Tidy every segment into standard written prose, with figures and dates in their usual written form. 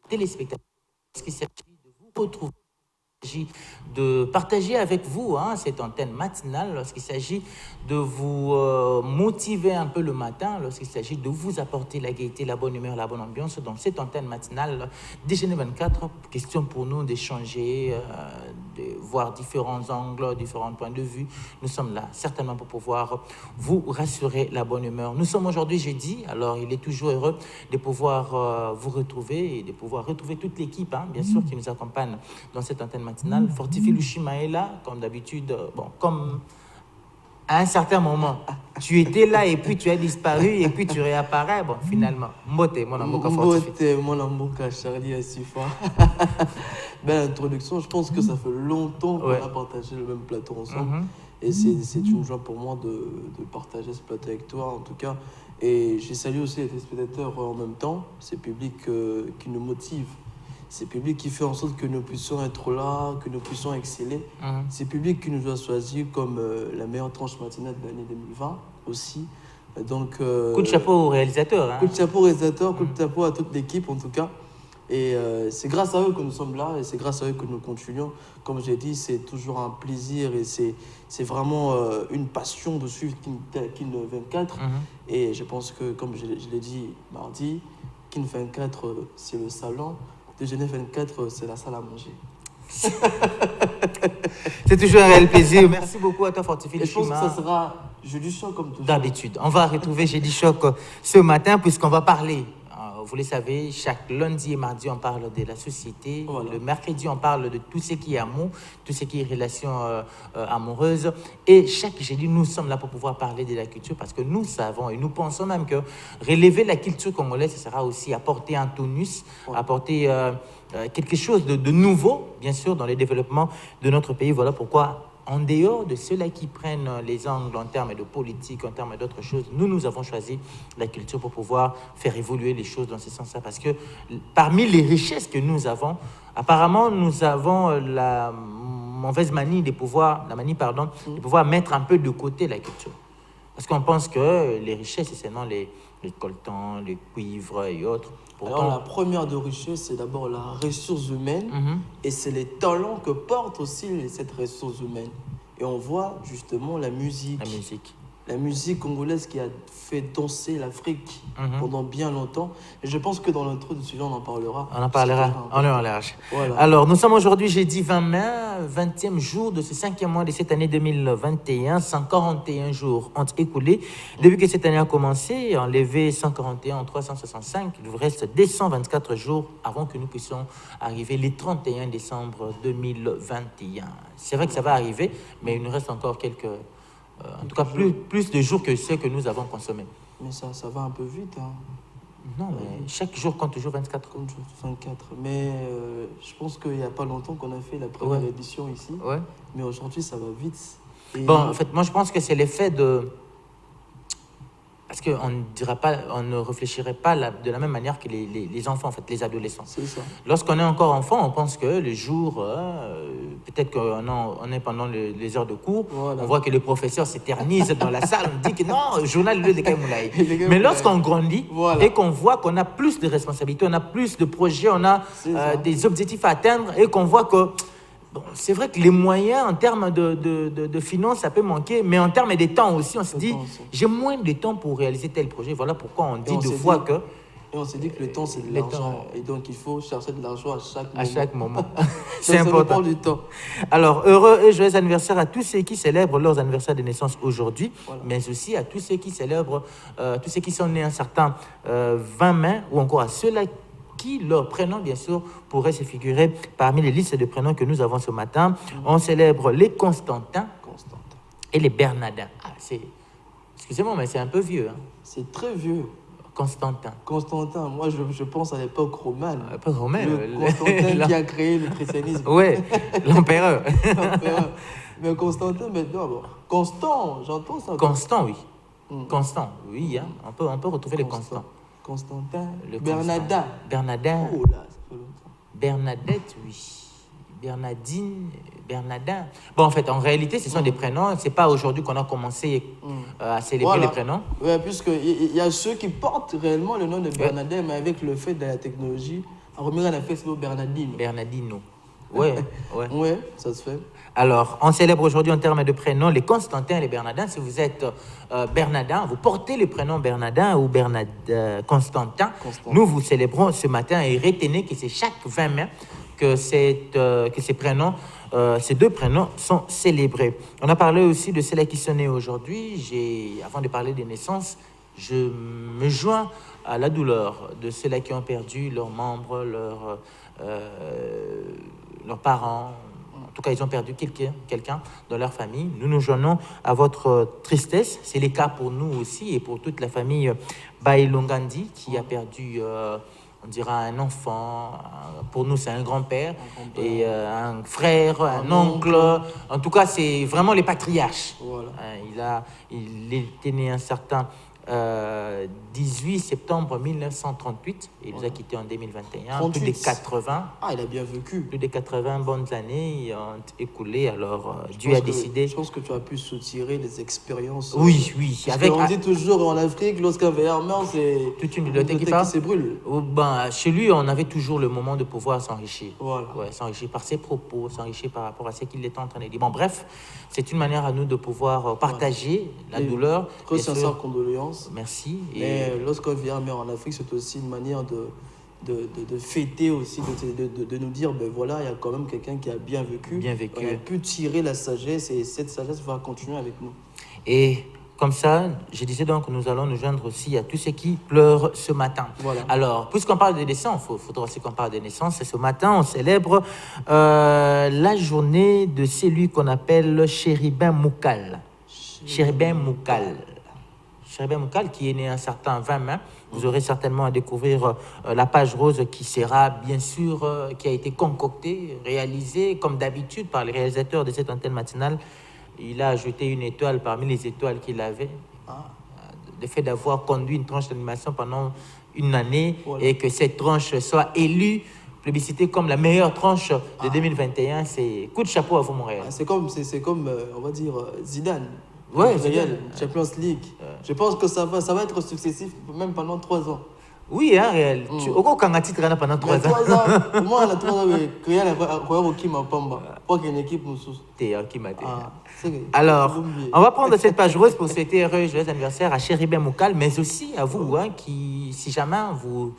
téléspectateurs, lorsqu'il s'agit de vous retrouver, s'agit de partager avec vous cette antenne matinale, lorsqu'il s'agit de vous motiver un peu le matin, lorsqu'il s'agit de vous apporter la gaieté, la bonne humeur, la bonne ambiance dans cette antenne matinale DGN 24. Question pour nous d'échanger, de voir différents angles, différents points de vue. Nous sommes là certainement pour pouvoir vous rassurer la bonne humeur. Nous sommes aujourd'hui jeudi, alors il est toujours heureux de pouvoir vous retrouver et de pouvoir retrouver toute l'équipe, bien sûr, qui nous accompagne dans cette antenne matinale. Fortifie Lushima est là, comme d'habitude, comme à un certain moment, tu étais là et puis tu as disparu et puis tu réapparais. Bon, finalement, Mbote, mon amboka Fortifie. Mbote, mon amboka Charlie Asifa. Belle introduction. Je pense que ça fait longtemps qu'on a partagé le même plateau ensemble. Et c'est une joie pour moi de partager ce plateau avec toi, en tout cas. Et j'ai salué aussi les téléspectateurs en même temps. C'est le public qui nous motive. C'est le public qui fait en sorte que nous puissions être là, que nous puissions exceller. C'est le public qui nous a choisi comme la meilleure tranche matinale de l'année 2020 aussi. Donc, coup de chapeau au réalisateur. Coup de chapeau au réalisateur, coup de chapeau à toute l'équipe en tout cas. Et c'est grâce à eux que nous sommes là et c'est grâce à eux que nous continuons. Comme j'ai dit, c'est toujours un plaisir et c'est vraiment une passion de suivre Kin 24. Et je pense que, comme je l'ai dit mardi, Kin 24, c'est le salon. DGN 24, c'est la salle à manger. C'est toujours un réel plaisir. Merci beaucoup à toi, Fortifie. Je pense que ça sera Jeudi Choc comme toujours. D'habitude. On va retrouver Jeudi Choc ce matin puisqu'on va parler. Vous le savez, chaque lundi et mardi, on parle de la société. Voilà. Le mercredi, on parle de tout ce qui est amour, tout ce qui est relation amoureuse. Et chaque jeudi, nous sommes là pour pouvoir parler de la culture parce que nous savons et nous pensons même que relever la culture congolaise, ce sera aussi apporter un tonus, apporter quelque chose de nouveau, bien sûr, dans le développement de notre pays. Voilà pourquoi, en dehors de ceux-là qui prennent les angles en termes de politique, en termes d'autres choses, nous avons choisi la culture pour pouvoir faire évoluer les choses dans ce sens-là. Parce que parmi les richesses que nous avons, apparemment, nous avons la mauvaise manie de pouvoir, de pouvoir mettre un peu de côté la culture. Parce qu'on pense que les richesses, c'est seulement les coltans, les cuivres et autres. Pourtant, alors, la première de richesse, c'est d'abord la ressource humaine et c'est les talents que porte aussi cette ressource humaine. Et on voit justement la musique. La musique congolaise qui a fait danser l'Afrique pendant bien longtemps. Et je pense que dans notre sujet, on en parlera. On en parlera en long en large. Voilà. Alors, nous sommes aujourd'hui jeudi 20 mai, 20e jour de ce 5e mois de cette année 2021. 141 jours ont écoulé. Depuis que cette année a commencé, enlevé 141 en 365, il vous reste 224 jours avant que nous puissions arriver le 31 décembre 2021. C'est vrai que ça va arriver, mais il nous reste encore quelques... en tout cas, plus de jours que ceux que nous avons consommés. Mais ça va un peu vite. Non, mais chaque jour compte toujours 24. Compte 24. Mais je pense qu'il n'y a pas longtemps qu'on a fait la première édition ici. Mais aujourd'hui, ça va vite. Et en fait, moi, je pense que c'est l'effet de... Parce qu'on ne réfléchirait pas de la même manière que les enfants, en fait, les adolescents. C'est ça. Lorsqu'on est encore enfant, on pense que le jour, peut-être qu'on est pendant les heures de cours, on voit que le professeur s'éternise dans la salle, on dit que non, journal de Kaimoulaï. Mais lorsqu'on grandit et qu'on voit qu'on a plus de responsabilités, on a plus de projets, on a des objectifs à atteindre et qu'on voit que... Bon, c'est vrai que les moyens en termes de finances, ça peut manquer, mais en termes de temps aussi, on se dit, j'ai moins de temps pour réaliser tel projet. Voilà pourquoi on dit deux fois que... Et on s'est dit que le temps, c'est de l'argent. Et donc, il faut chercher de l'argent à chaque moment. C'est important. Ça dépend du temps. Alors, heureux et joyeux anniversaire à tous ceux qui célèbrent leurs anniversaires de naissance aujourd'hui, mais aussi à tous ceux qui célèbrent, tous ceux qui sont nés un certain 20 mai, ou encore à ceux-là qui, leur prénom, bien sûr, pourrait se figurer parmi les listes de prénoms que nous avons ce matin. On célèbre les Constantins et les Bernardins. Excusez-moi, mais c'est un peu vieux. C'est très vieux. Constantin. Constantin, moi je pense à l'époque romane. L'époque romaine. Le Constantin qui a créé le christianisme. Oui, l'empereur. Mais Constantin, maintenant, Constant, j'entends ça. Constant, oui. Constant, oui. On peut retrouver les Constants. Constantin, Bernardin. Bernardin. Oh là, ça fait longtemps. Bernadette, oui. Bernardine, Bernardin. Bon, en fait, en réalité, ce sont des prénoms. Ce n'est pas aujourd'hui qu'on a commencé à célébrer les prénoms. Oui, puisqu'il y a ceux qui portent réellement le nom de Bernardin, mais avec le fait de la technologie, remis à la Facebook Bernardino. Bernardino. Ouais, ouais. Ouais, ça se fait. Alors, on célèbre aujourd'hui en termes de prénoms les Constantins et les Bernardins. Si vous êtes Bernardin, vous portez le prénom Bernardin ou Constantin. Nous vous célébrons ce matin et retenez que c'est chaque 20 mai que ces deux prénoms sont célébrés. On a parlé aussi de ceux-là qui sont nés aujourd'hui. Avant de parler des naissances, je me joins à la douleur de ceux-là qui ont perdu leurs membres, leurs parents. En tout cas, ils ont perdu quelqu'un dans leur famille. Nous nous joignons à votre tristesse. C'est le cas pour nous aussi et pour toute la famille Bailongandi qui a perdu, on dira, un enfant. Pour nous, c'est un grand-père et un frère, un oncle. En tout cas, c'est vraiment les patriarches. Voilà. Il était né un certain 18 septembre 1938 et il nous a quittés en 2021. 38. Plus de 80. Ah, il a bien vécu. Plus de 80 bonnes années ont écoulé. Alors, Dieu a décidé. Je pense que tu as pu soutirer des expériences. Oui. On dit toujours en Afrique, lorsqu'un VR meurt, c'est toute une bibliothèque qui s'ébrulle. Chez lui, on avait toujours le moment de pouvoir s'enrichir. Voilà. Ouais, s'enrichir par ses propos, s'enrichir par rapport à ce qu'il était en train de dire. Bon, bref, c'est une manière à nous de pouvoir partager la douleur. Très sincères condoléances. Merci. Mais lorsqu'un VR meurt en Afrique, c'est aussi une manière de fêter aussi, de nous dire, ben voilà, il y a quand même quelqu'un qui a bien vécu. On a pu tirer la sagesse et cette sagesse va continuer avec nous. Et comme ça, je disais donc que nous allons nous joindre aussi à tous ceux qui pleurent ce matin. Voilà. Alors, puisqu'on parle de naissance, il faudra aussi qu'on parle de naissance. Et ce matin, on célèbre la journée de celui qu'on appelle Chéribin Moukal. Chéribin Moukal. Chéribin Moukal, qui est né un certain 20 mai. Vous aurez certainement à découvrir la page rose qui sera, bien sûr, qui a été concoctée, réalisée, comme d'habitude, par les réalisateurs de cette antenne matinale. Il a ajouté une étoile parmi les étoiles qu'il avait. Le fait d'avoir conduit une tranche d'animation pendant une année et que cette tranche soit élue, plébiscitée comme la meilleure tranche de 2021, c'est coup de chapeau à vous, Montréal. C'est comme on va dire, Zidane. Ouais, Champions League. Je pense que ça va être successif même pendant 3 ans. Oui, hein, réel. Au coup, quand tu as pendant 3 ans. 3 ans, moi, la 3 ans, il y a un qui m'a pas pour qu'il y ait une équipe moussous. Alors, on va prendre cette page rose pour souhaiter heureux joyeux anniversaire à Chéribin Moukal, mais aussi à vous, qui, si jamais vous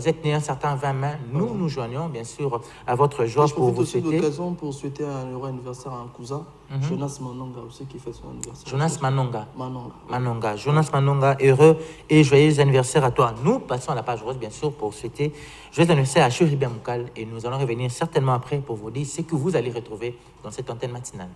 êtes né un certain 20 mai, nous nous joignons bien sûr à votre joie pour vous souhaiter. Je profite aussi de l'occasion pour souhaiter un heureux anniversaire à un cousin, Jonas Manonga aussi, qui fait son anniversaire. Jonas Manonga. Jonas Manonga, heureux et joyeux anniversaire à toi. Nous passons à la page rose bien sûr pour souhaiter joyeux anniversaire à Chéribin Moukal et nous allons revenir certainement après pour vous dire ce que vous allez retrouver dans cette antenne matinale.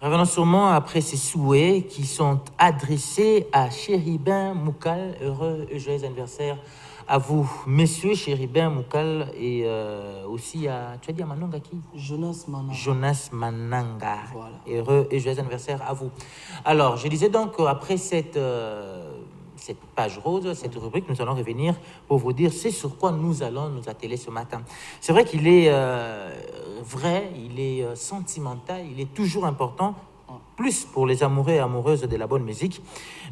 Revenons sûrement après ces souhaits qui sont adressés à Chéribin Moukal. Heureux et joyeux anniversaire à vous, messieurs Chéribin Moukal, et aussi à, tu as dit à Mananga qui? Jonas Mananga. Jonas Mananga. Voilà. Heureux et joyeux anniversaire à vous. Alors, je disais donc, après cette page rose, cette rubrique, nous allons revenir pour vous dire c'est sur quoi nous allons nous atteler ce matin. C'est vrai qu'il est vrai, il est sentimental, il est toujours important, plus pour les amoureux et amoureuses de la bonne musique.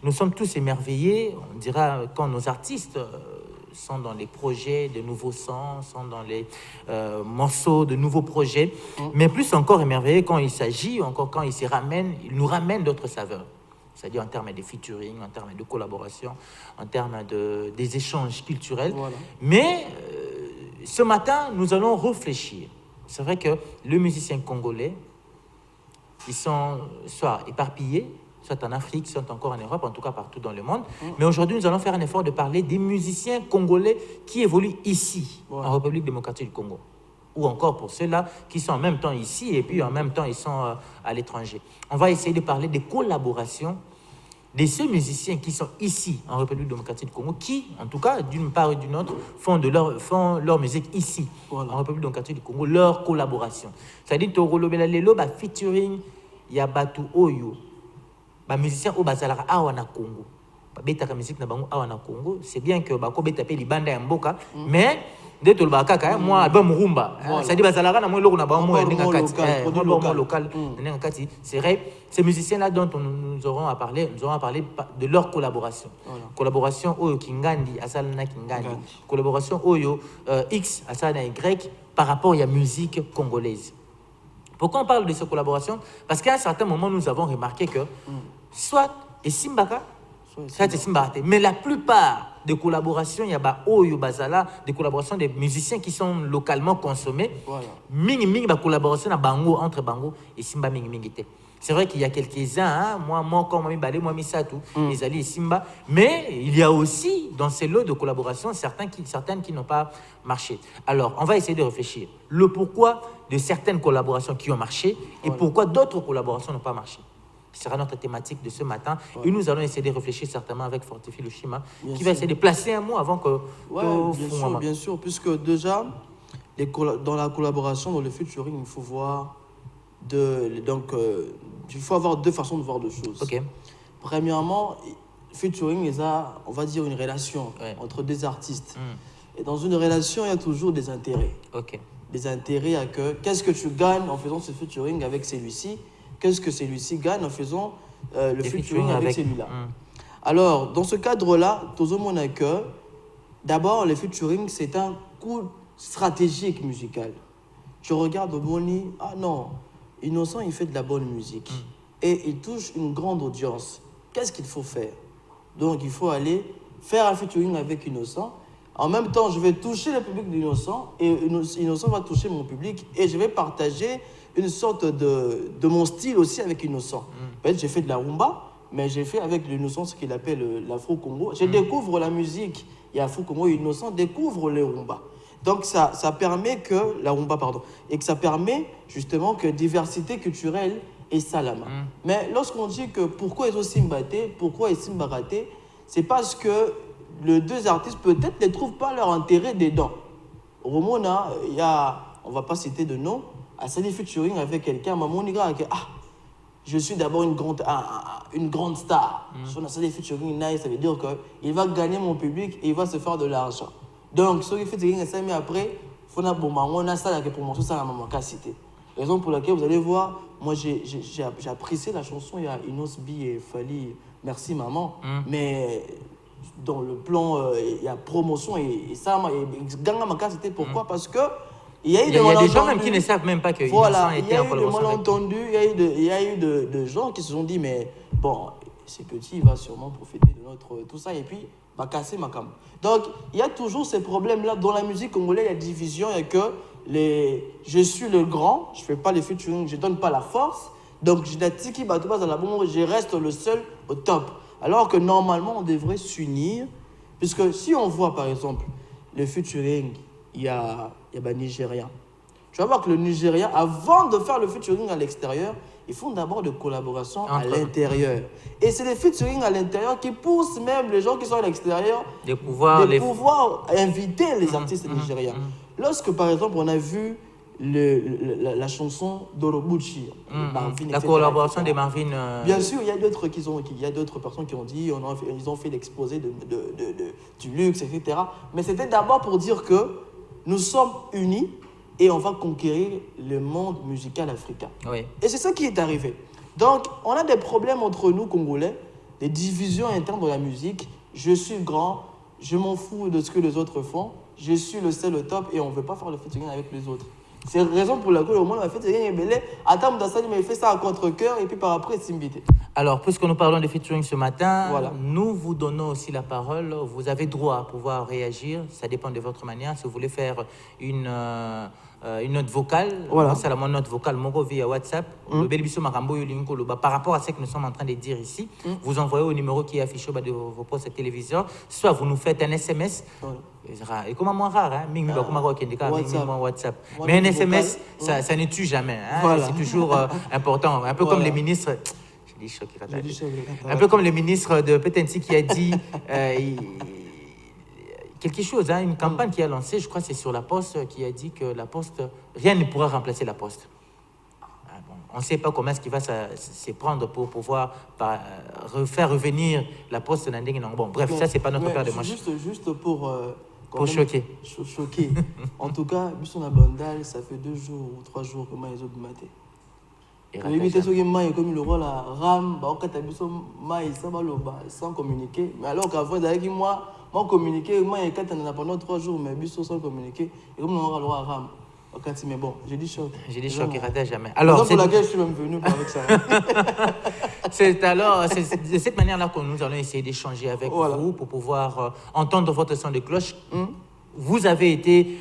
Nous sommes tous émerveillés, on dira, quand nos artistes sont dans les projets de nouveaux sons, sont dans les morceaux de nouveaux projets, mais plus encore émerveillés quand il s'agit, encore quand ils nous ramènent d'autres saveurs. C'est-à-dire en termes de featuring, en termes de collaboration, en termes des échanges culturels. Voilà. Mais ce matin, nous allons réfléchir. C'est vrai que les musiciens congolais, ils sont soit éparpillés, soit en Afrique, soit encore en Europe, en tout cas partout dans le monde. Mais aujourd'hui, nous allons faire un effort de parler des musiciens congolais qui évoluent ici, en République démocratique du Congo. Ou encore pour ceux-là qui sont en même temps ici et puis en même temps ils sont à l'étranger. On va essayer de parler des collaborations de ces musiciens qui sont ici en République démocratique du Congo, qui, en tout cas, d'une part et d'une autre, font leur musique ici, en République démocratique du Congo, leur collaboration. C'est-à-dire que featuring Yabatu Oyo, musiciens au Bazalara Awana Congo. Betaka musique na bango awana Congo, c'est bien que bako betape libanda ya mboka, mais dès to ba kaka moi album rumba, c'est dit bazalara na moi loko na bango ndinga kati, local ndinga kati. C'est vrai, ces musiciens là dont nous aurons à parler de leur collaboration. Collaboration Oyo Kingandi asala na Kingandi, collaboration Oyo X asala na Y par rapport à la musique congolaise. Pourquoi on parle de ces collaborations? Parce qu'à un certain moment nous avons remarqué que soit et Simbaka mais la plupart des collaborations, il y a Oyo Bazala, des collaborations des musiciens qui sont localement consommés. Mingi collaboration à Bango, entre Bango et Simba Mingi. C'est vrai qu'il y a quelques-uns, moi, comme moi, Misatou, les alliés Simba, mais il y a aussi dans ces lots de collaboration certaines qui n'ont pas marché. Alors, on va essayer de réfléchir. Le pourquoi de certaines collaborations qui ont marché et pourquoi d'autres collaborations n'ont pas marché. Ce sera notre thématique de ce matin. Et nous allons essayer de réfléchir certainement avec Fortify Lushima, qui va essayer de placer un mot avant que... bien sûr, puisque déjà, dans la collaboration, dans le featuring, il faut voir... il faut avoir deux façons de voir deux choses. Premièrement, featuring, on va dire une relation entre deux artistes. Et dans une relation, il y a toujours des intérêts. Des intérêts à que... Qu'est-ce que tu gagnes en faisant ce featuring avec celui-ci? Qu'est-ce que celui-ci gagne en faisant le featuring avec celui-là. Alors, dans ce cadre-là, tout le monde a que, d'abord, le featuring, c'est un coup stratégique musical. Tu regardes Boni, ah non, Innocent, il fait de la bonne musique. Et il touche une grande audience. Qu'est-ce qu'il faut faire? Donc, il faut aller faire un featuring avec Innocent. En même temps, je vais toucher le public d'Innocent et Innocent va toucher mon public et je vais partager une sorte de mon style aussi avec Innocent. En fait, j'ai fait de la rumba, mais j'ai fait avec l'Innocent ce qu'il appelle l'Afro-Congo. Je découvre la musique et Afro-Congo et Innocent découvre le rumba. Donc, ça permet que... La rumba, pardon. Et que ça permet justement que diversité culturelle est salama. Mais lorsqu'on dit que pourquoi ils ont Simbaté, pourquoi ils Simbaraté, c'est parce que les deux artistes peut-être ne trouvent pas leur intérêt dedans. Romona, il y a... On ne va pas citer de nom, à Sadi featuring avec quelqu'un, je suis d'abord une grande star. Sur Sadi featuring, ça veut dire qu'il va gagner mon public et il va se faire de l'argent. Donc, ce qui fait featuring, ça, mais après, il faut que ça pour moi, ça, la cité. Raison pour laquelle vous allez voir, moi, j'ai apprécié la chanson, il y a Inos B et Fali, merci maman, mais dans le plan, il y a promotion et ça, c'était pourquoi? Parce que il y a des gens même qui ne savent même pas que voilà, il y a eu des malentendus, il y a eu de gens qui se sont dit, mais bon, c'est petit, il va sûrement profiter de notre tout ça, et puis, va casser ma cam. Donc, il y a toujours ces problèmes-là. Dans la musique congolaise, il y a division, il y a que je suis le grand, je ne fais pas les featuring, je ne donne pas la force, donc je reste le seul au top. Alors que normalement, on devrait s'unir, puisque si on voit, par exemple, le featuring, il y a Nigérien. tu vas voir que le Nigeria, avant de faire le featuring à l'extérieur, ils font d'abord des collaborations à l'intérieur. Et c'est des featuring à l'intérieur qui poussent même les gens qui sont à l'extérieur de pouvoir inviter les artistes nigériens. Lorsque, par exemple, on a vu la chanson d'Orobuchi, Marvin, la collaboration de Marvin. Bien sûr, il y a d'autres personnes qui ont dit, ils ont fait l'exposé du luxe, etc. Mais c'était d'abord pour dire que nous sommes unis et on va conquérir le monde musical africain. Oui. Et c'est ça qui est arrivé. Donc, on a des problèmes entre nous, Congolais, des divisions internes de la musique. Je suis grand, je m'en fous de ce que les autres font, je suis le seul au top et on ne veut pas faire le featuring avec les autres. C'est la raison pour laquelle au moins on a fait featuring Ebele. Attends, Dassani m'a fait ça à contre-cœur et puis par après, c'est invité. Alors, puisque nous parlons de featuring ce matin, nous vous donnons aussi la parole. Vous avez droit à pouvoir réagir. Ça dépend de votre manière. Si vous voulez faire une note vocale, c'est la note vocale via WhatsApp. Par rapport à ce que nous sommes en train de dire ici, vous envoyez au numéro qui est affiché au bas de vos postes téléviseurs. Soit vous nous faites un SMS. Et comme moi rare, WhatsApp. Mais un SMS, ça ne tue jamais. C'est toujours important. Un peu comme les ministres. Un peu comme le ministre de Petensi qui a dit quelque chose, une campagne qui a lancé, je crois que c'est sur la Poste, qui a dit que la Poste, rien ne pourra remplacer la Poste. On ne sait pas comment est-ce qu'il va se prendre pour pouvoir faire revenir la Poste. Bon, bref, ça, c'est pas notre paire de manches. Juste pour choquer. Choquer. En tout cas, Bisson Abandal, ça fait 2 jours ou 3 jours que les autres matés. Comme le rôle à RAM, sans communiquer. Mais alors qu'avant, moi communiqué, moi, pendant 3 jours, mais Bisson sans communiquer. Et comme on aura le roi à RAM. Mais bon, j'ai dit choc. J'ai dit choc, il ratait jamais. Alors, c'est pour laquelle je suis même venu avec ça. C'est de cette manière-là que nous allons essayer d'échanger avec vous pour pouvoir entendre votre son de cloche. Vous avez été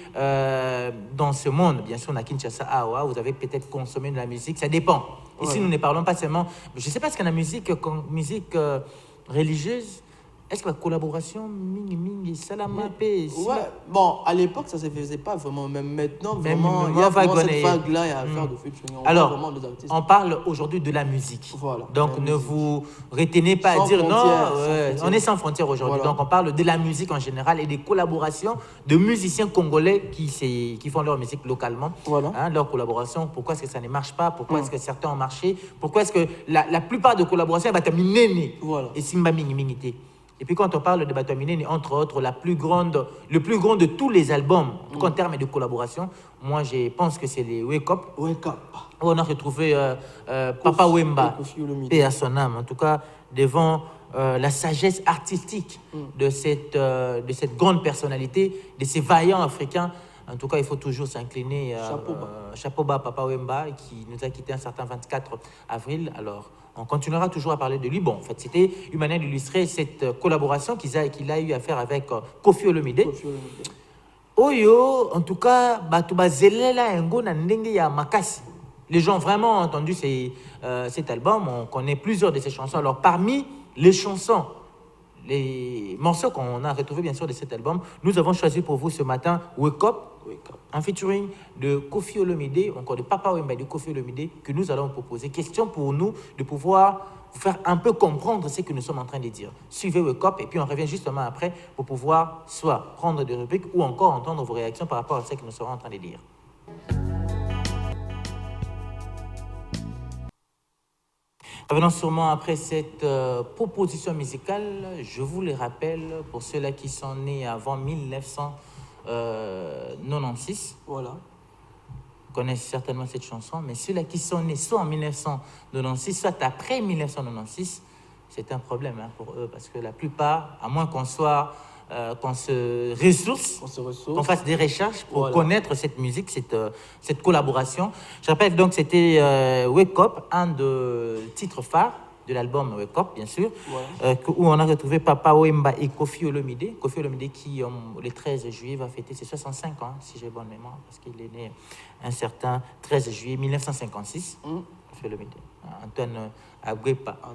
dans ce monde, bien sûr, on a Kinshasa, Awa, vous avez peut-être consommé de la musique, ça dépend. Ici, nous ne parlons pas seulement, je ne sais pas ce qu'il y a la musique religieuse. Est-ce que la collaboration, bon, à l'époque, ça ne se faisait pas vraiment. Même maintenant, vraiment, il y a vraiment cette vague-là à faire de featuring. Alors, on parle aujourd'hui de la musique. Donc, ne vous retenez pas à dire non, on est sans frontières aujourd'hui. Donc, on parle de la musique en général et des collaborations de musiciens congolais qui font leur musique localement. Leur collaboration, pourquoi est-ce que ça ne marche pas? Pourquoi est-ce que certains ont marché? Pourquoi est-ce que la plupart de collaborations, et Simba Mingimingité. Et puis quand on parle de Batominene, entre autres, le plus grand de tous les albums, en termes de collaboration, moi je pense que c'est les Wake Up. On a retrouvé Papa Wemba, paix à son âme, en tout cas devant la sagesse artistique de cette grande personnalité, de ces vaillants africains. En tout cas, il faut toujours s'incliner. Chapeau bas, Papa Wemba, qui nous a quittés un certain 24 avril. Alors, on continuera toujours à parler de lui. Bon, en fait, c'était une manière d'illustrer cette collaboration qu'il a eu à faire avec Koffi Olomide. Oyo, en tout cas, les gens ont vraiment entendu cet album. On connaît plusieurs de ses chansons. Alors, parmi les chansons, les morceaux qu'on a retrouvés bien sûr de cet album, nous avons choisi pour vous ce matin Wake Up, un featuring de Koffi Olomide, encore de Papa Wemba de Koffi Olomide, que nous allons proposer. Question pour nous de pouvoir vous faire un peu comprendre ce que nous sommes en train de dire. Suivez Wake Up et puis on revient justement après pour pouvoir soit prendre des rubriques ou encore entendre vos réactions par rapport à ce que nous serons en train de dire. Revenons sûrement après cette proposition musicale. Je vous le rappelle, pour ceux-là qui sont nés avant 1996, connaissent certainement cette chanson, mais ceux-là qui sont nés soit en 1996, soit après 1996, c'est un problème pour eux, parce que la plupart, à moins qu'on soit... qu'on se ressource, qu'on fasse des recherches pour connaître cette musique, cette collaboration. Je rappelle donc c'était Wake Up, un des titres phares de l'album Wake Up, bien sûr, où on a retrouvé Papa Wemba et Koffi Olomide. Koffi Olomide qui, le 13 juillet, va fêter ses 65 ans, si j'ai bonne mémoire, parce qu'il est né un certain 13 juillet 1956. Koffi Olomide.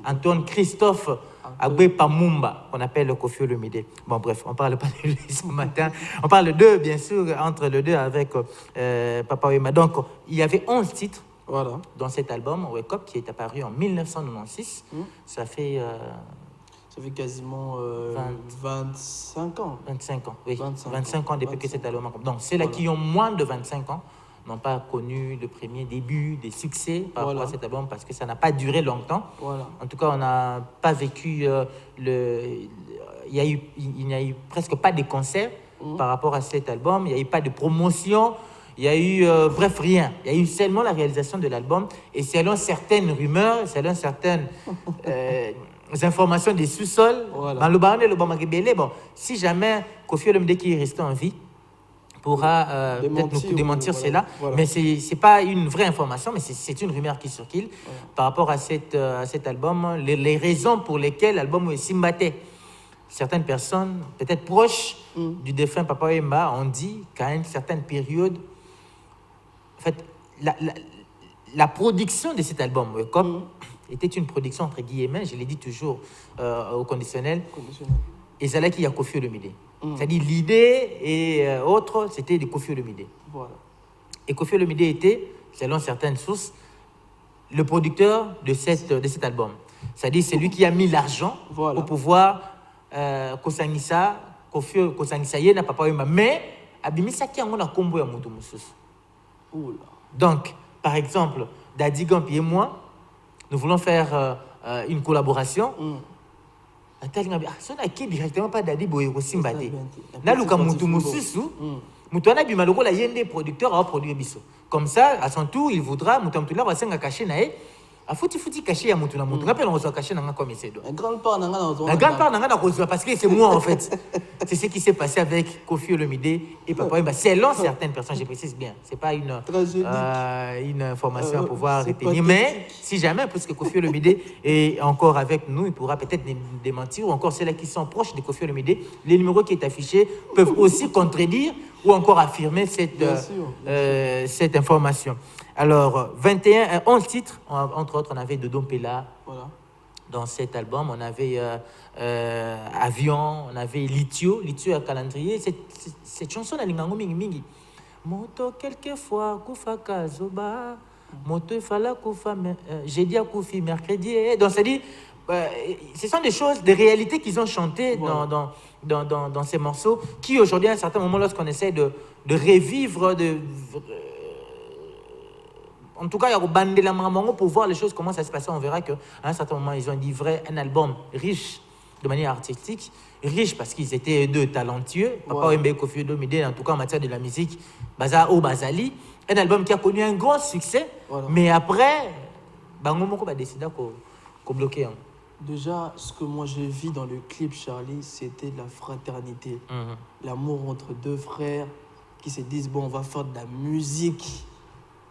Antoine Christophe Agbepa Mumba, qu'on appelle Koffi Olomide. Bon, bref, on ne parle pas de lui ce matin. On parle d'eux, bien sûr, entre les deux avec Papa Wemba. Donc, il y avait 11 titres dans cet album, Wake Up, qui est apparu en 1996. Ça fait quasiment 25 ans. 25 ans, oui. 25 ans depuis que cet album a commencé. Donc, ceux-là qui ont moins de 25 ans n'ont pas connu le premier début des succès par rapport à cet album parce que ça n'a pas duré longtemps. En tout cas, on n'a pas vécu il n'y a eu presque pas de concerts par rapport à cet album. Il n'y a eu pas de promotion. Il y a eu, bref, rien. Il y a eu seulement la réalisation de l'album. Et selon certaines rumeurs, selon certaines informations des sous-sols, dans le Baron et le Bamagebele, bon, si jamais Koffi Olomide qui est resté en vie, pourra peut-être nous démentir cela, mais ce n'est pas une vraie information, mais c'est une rumeur qui circule par rapport à cet album, les raisons pour lesquelles l'album est Simbaté. Certaines personnes, peut-être proches du défunt Papa Wemba, ont dit qu'à une certaine période, en fait, la production de cet album, comme était une production entre guillemets, je l'ai dit toujours au conditionnel, et c'est là qu'il y a Koffi Olomide. C'est-à-dire l'idée et autres, c'était de Koffi Olomide. Et Koffi Olomide était, selon certaines sources, le producteur de cet album. C'est-à-dire c'est lui qui a mis l'argent pour pouvoir kosangisa ye Papa Wemba. Mais abimisa ki yango na kombo ya mutu mususu. Donc, par exemple, Daddy Gampi et moi, nous voulons faire une collaboration. Directement pas Daddy Boyeko Simbate. Naluka mutu mususu, mutu ana bima lokola yende producteur a produire biso. Comme ça, à son tour, il voudra mutu mutula va senga caché nae. A fouti caché ya mutu na mutu. Rappelle on reçoit caché nanga comme c'est do. La grande part nanga na La grande part nanga na reçoit parce que c'est moi en fait. C'est ce qui s'est passé avec Koffi Olomide et Papa Wemba. Selon certaines personnes, je précise bien, c'est pas une information à pouvoir retenir. Mais si jamais, puisque Koffi Olomide est encore avec nous, il pourra peut-être démentir, ou encore ceux-là qui sont proches de Koffi Olomide, les numéros qui sont affichés peuvent aussi contredire ou encore affirmer cette information. Alors, 11 titres, entre autres, on avait Dodon Pella. Dans cet album, on avait Avion, on avait Litio à calendrier. Cette chanson, elle est mingi mingi. Moto quelquefois kufa kazoba, moto fala kufa jeudi kufi mercredi. Donc c'est-à-dire, ce sont des choses, des réalités qu'ils ont chantées dans ces morceaux, qui aujourd'hui à un certain moment, lorsqu'on essaie de revivre, en tout cas, il y a bandé la maman pour voir les choses, comment ça se passe. On verra qu'à un certain moment, ils ont livré un album riche de manière artistique, riche parce qu'ils étaient deux talentueux. Papa Wemba et Koffi Olomide, en tout cas en matière de la musique, Baza ou Bazali. Un album qui a connu un grand succès, mais après, Bango a décidé de bloquer. Déjà, ce que moi j'ai vu dans le clip, Charlie, c'était la fraternité. L'amour entre deux frères qui se disent, bon, on va faire de la musique.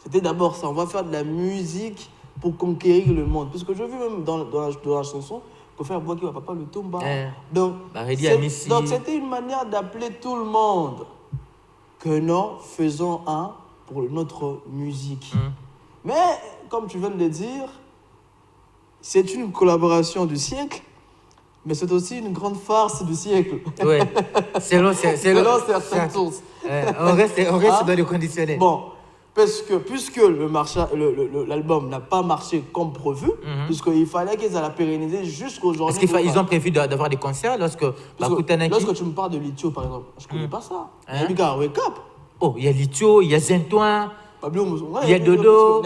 C'était d'abord ça, on va faire de la musique pour conquérir le monde. Parce que je vis même dans la chanson, qu'on fait un bois qui va papa le tomba. Donc, c'était une manière d'appeler tout le monde que nous faisons un pour notre musique. Mais, comme tu viens de le dire, c'est une collaboration du siècle, mais c'est aussi une grande farce du siècle. Oui, selon certaines sources. On reste dans le conditionnel. Bon. Puisque l'album n'a pas marché comme prévu, puisqu'il fallait qu'ils la pérenniser jusqu'aujourd'hui. Est-ce qu'ils ont prévu d'avoir des concerts lorsque tu me parles de Litio, par exemple, je ne connais pas ça. Il y a Wake Up. Oh, il y a Litio, il y a Zentoin, il y a Dodo.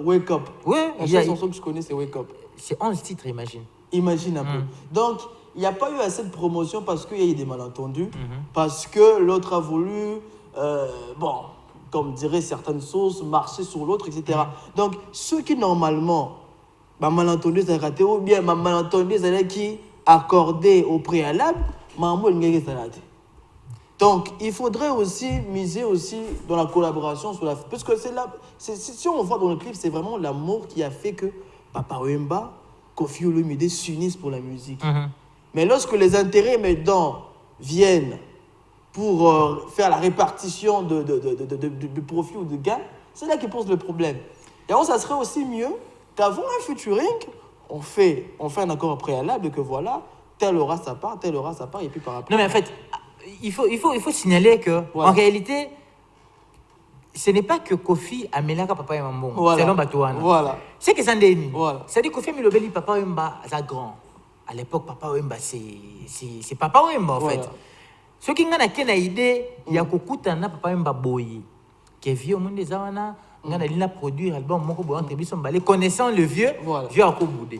Wake Up. Oui, la seule chanson que je connais, c'est Wake Up. C'est 11 titres, imagine. Imagine un peu. Donc, il n'y a pas eu assez de promotion parce qu'il y a eu des malentendus, parce que l'autre a voulu, comme diraient certaines sources, marcher sur l'autre, etc. Donc, ceux qui, normalement, malentendu, ça a raté, ou bien malentendu, ça qui accordé au préalable, donc, il faudrait aussi miser aussi dans la collaboration, parce que si on voit dans le clip, c'est vraiment l'amour qui a fait que Papa Wemba, Koffi Olomide s'unissent pour la musique. Mais lorsque les intérêts maintenant viennent pour faire la répartition de profit ou de gain, c'est là qu'il pose le problème. Et alors, ça serait aussi mieux qu'avant un featuring, on fait un accord préalable que voilà, tel aura sa part, et puis par rapport... Non, mais en fait, il faut signaler que, en réalité, ce n'est pas que Kofi a mêlé papa et maman. C'est l'homme Batouana. Voilà. C'est que ça n'est Voilà. C'est-à-dire que Kofi a mis papa et maman à grand. À l'époque, papa et maman, c'est papa et maman, en fait. Ce qui a une idée, il y a Kokutana, papa et maman boy. Qui est vieux au monde des Awana. On a produit l'album Moko Boyan Tébison Balé. Connaissant le vieux, vieux à Koboudé.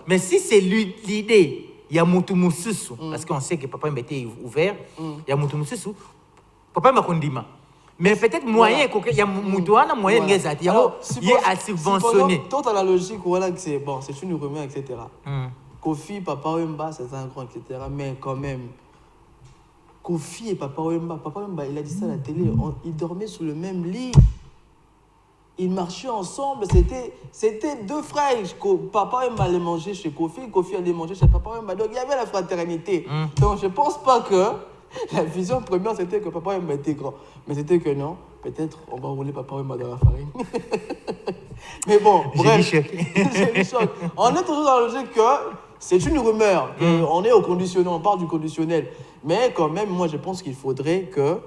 Mais si c'est l'idée, il y a Moutou Moussousou, parce qu'on sait que papa et maman était ouvert, il y a Moutou Moussousou, papa et maman Kondima. Mais peut-être moyen, il y a Moutouana, moyen, il y a à subventionner. Tant à la logique, voilà, que c'est bon, c'est une rumeur, etc. Kofi, Papa Wemba, c'est un grand, etc. Mais quand même, Kofi et Papa Wemba, il a dit ça à la télé, ils dormaient sous le même lit. Ils marchaient ensemble, c'était deux frères. Papa Wemba allait manger chez Kofi, Kofi allait manger chez Papa Wemba. Donc il y avait la fraternité. Donc je ne pense pas que la vision première, c'était que Papa Wemba était grand. Mais c'était que non, peut-être on va rouler Papa Wemba dans la farine. Mais bon, bref, j'ai du choc. On est toujours dans la logique que c'est une rumeur. On est au conditionnel, on parle du conditionnel. Mais quand même, moi, je pense qu'il faudrait que,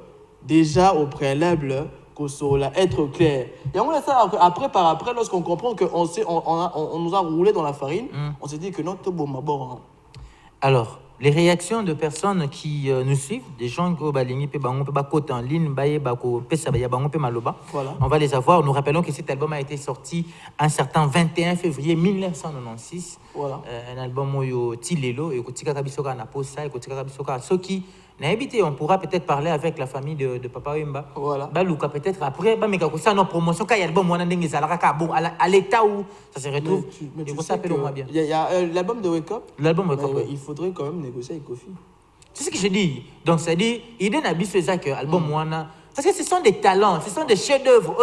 déjà au préalable, qu'on soit être clair. Et on laisse ça après, par après, lorsqu'on comprend qu'on on nous a roulé dans la farine, on s'est dit que non, tout bon, ma bon. Alors, les réactions de personnes qui nous suivent, des gens qui ont côté en ligne, on va les avoir. Nous rappelons que cet album a été sorti un certain 21 février 1996. Voilà. Un album où Tilelo et Kotika Kabisoka na posa et Kotika Kabisoka Soki n'a habité. On pourra peut-être parler avec la famille de Papa Wemba. Voilà. Balouka peut-être après, mais quand ça nos promotions quand il y a l'album on a dengue à l'état où ça se retrouve. Mais tu sais que bien. Il y a l'album de Wake Up. L'album Wake Up. Il faudrait quand même négocier avec Kofi. C'est ce que je dis. Donc ça dit, il n'a pas ça que l'album Moana. Parce que ce sont des talents, ce sont des chefs-d'œuvre.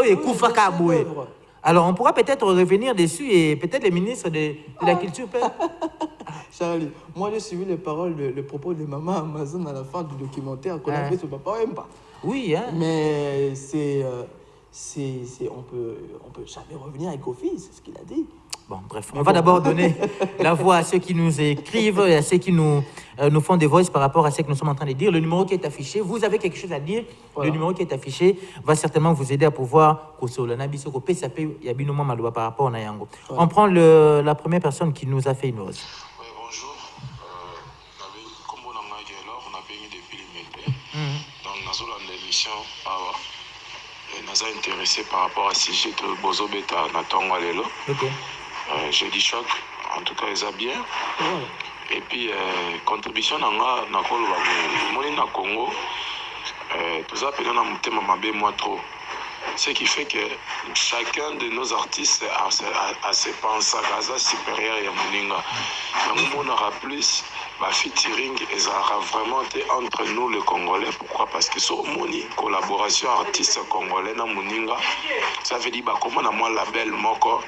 Alors on pourra peut-être revenir dessus et peut-être les ministres de la culture peuvent. Charlie, moi j'ai suivi les paroles, les propos de Maman Amazon à la fin du documentaire qu'on a fait sur Papa Wemba. Oui, hein. Mais on peut jamais revenir avec Kofi, c'est ce qu'il a dit. Bon, bref, on va d'abord donner la voix à ceux qui nous écrivent et à ceux qui nous font des voices par rapport à ce que nous sommes en train de dire. Le numéro qui est affiché, vous avez quelque chose à dire, voilà. Le numéro qui est affiché va certainement vous aider à pouvoir par rapport à Nayango. On prend la première personne qui nous a fait une voix. Oui, bonjour. Comme on a dit alors, on a payé depuis l'émission. Donc, nous avons l'émission. Nous sommes intéressés par rapport à ce sujet de Bozo Beta Natongo Lelo. J'ai dit choc, en tout cas, ils ont bien. Et puis, contribution dans le Congo, tout ça, peut-être dans moi trop. Ce qui fait que chacun de nos artistes a ses pensées supérieures à Moninga. Donc, on aura plus. Featuring aura vraiment été entre nous les Congolais. Pourquoi? Parce que sur mon collaboration artiste congolais dans Moninga, ça veut dire comment on a un label moko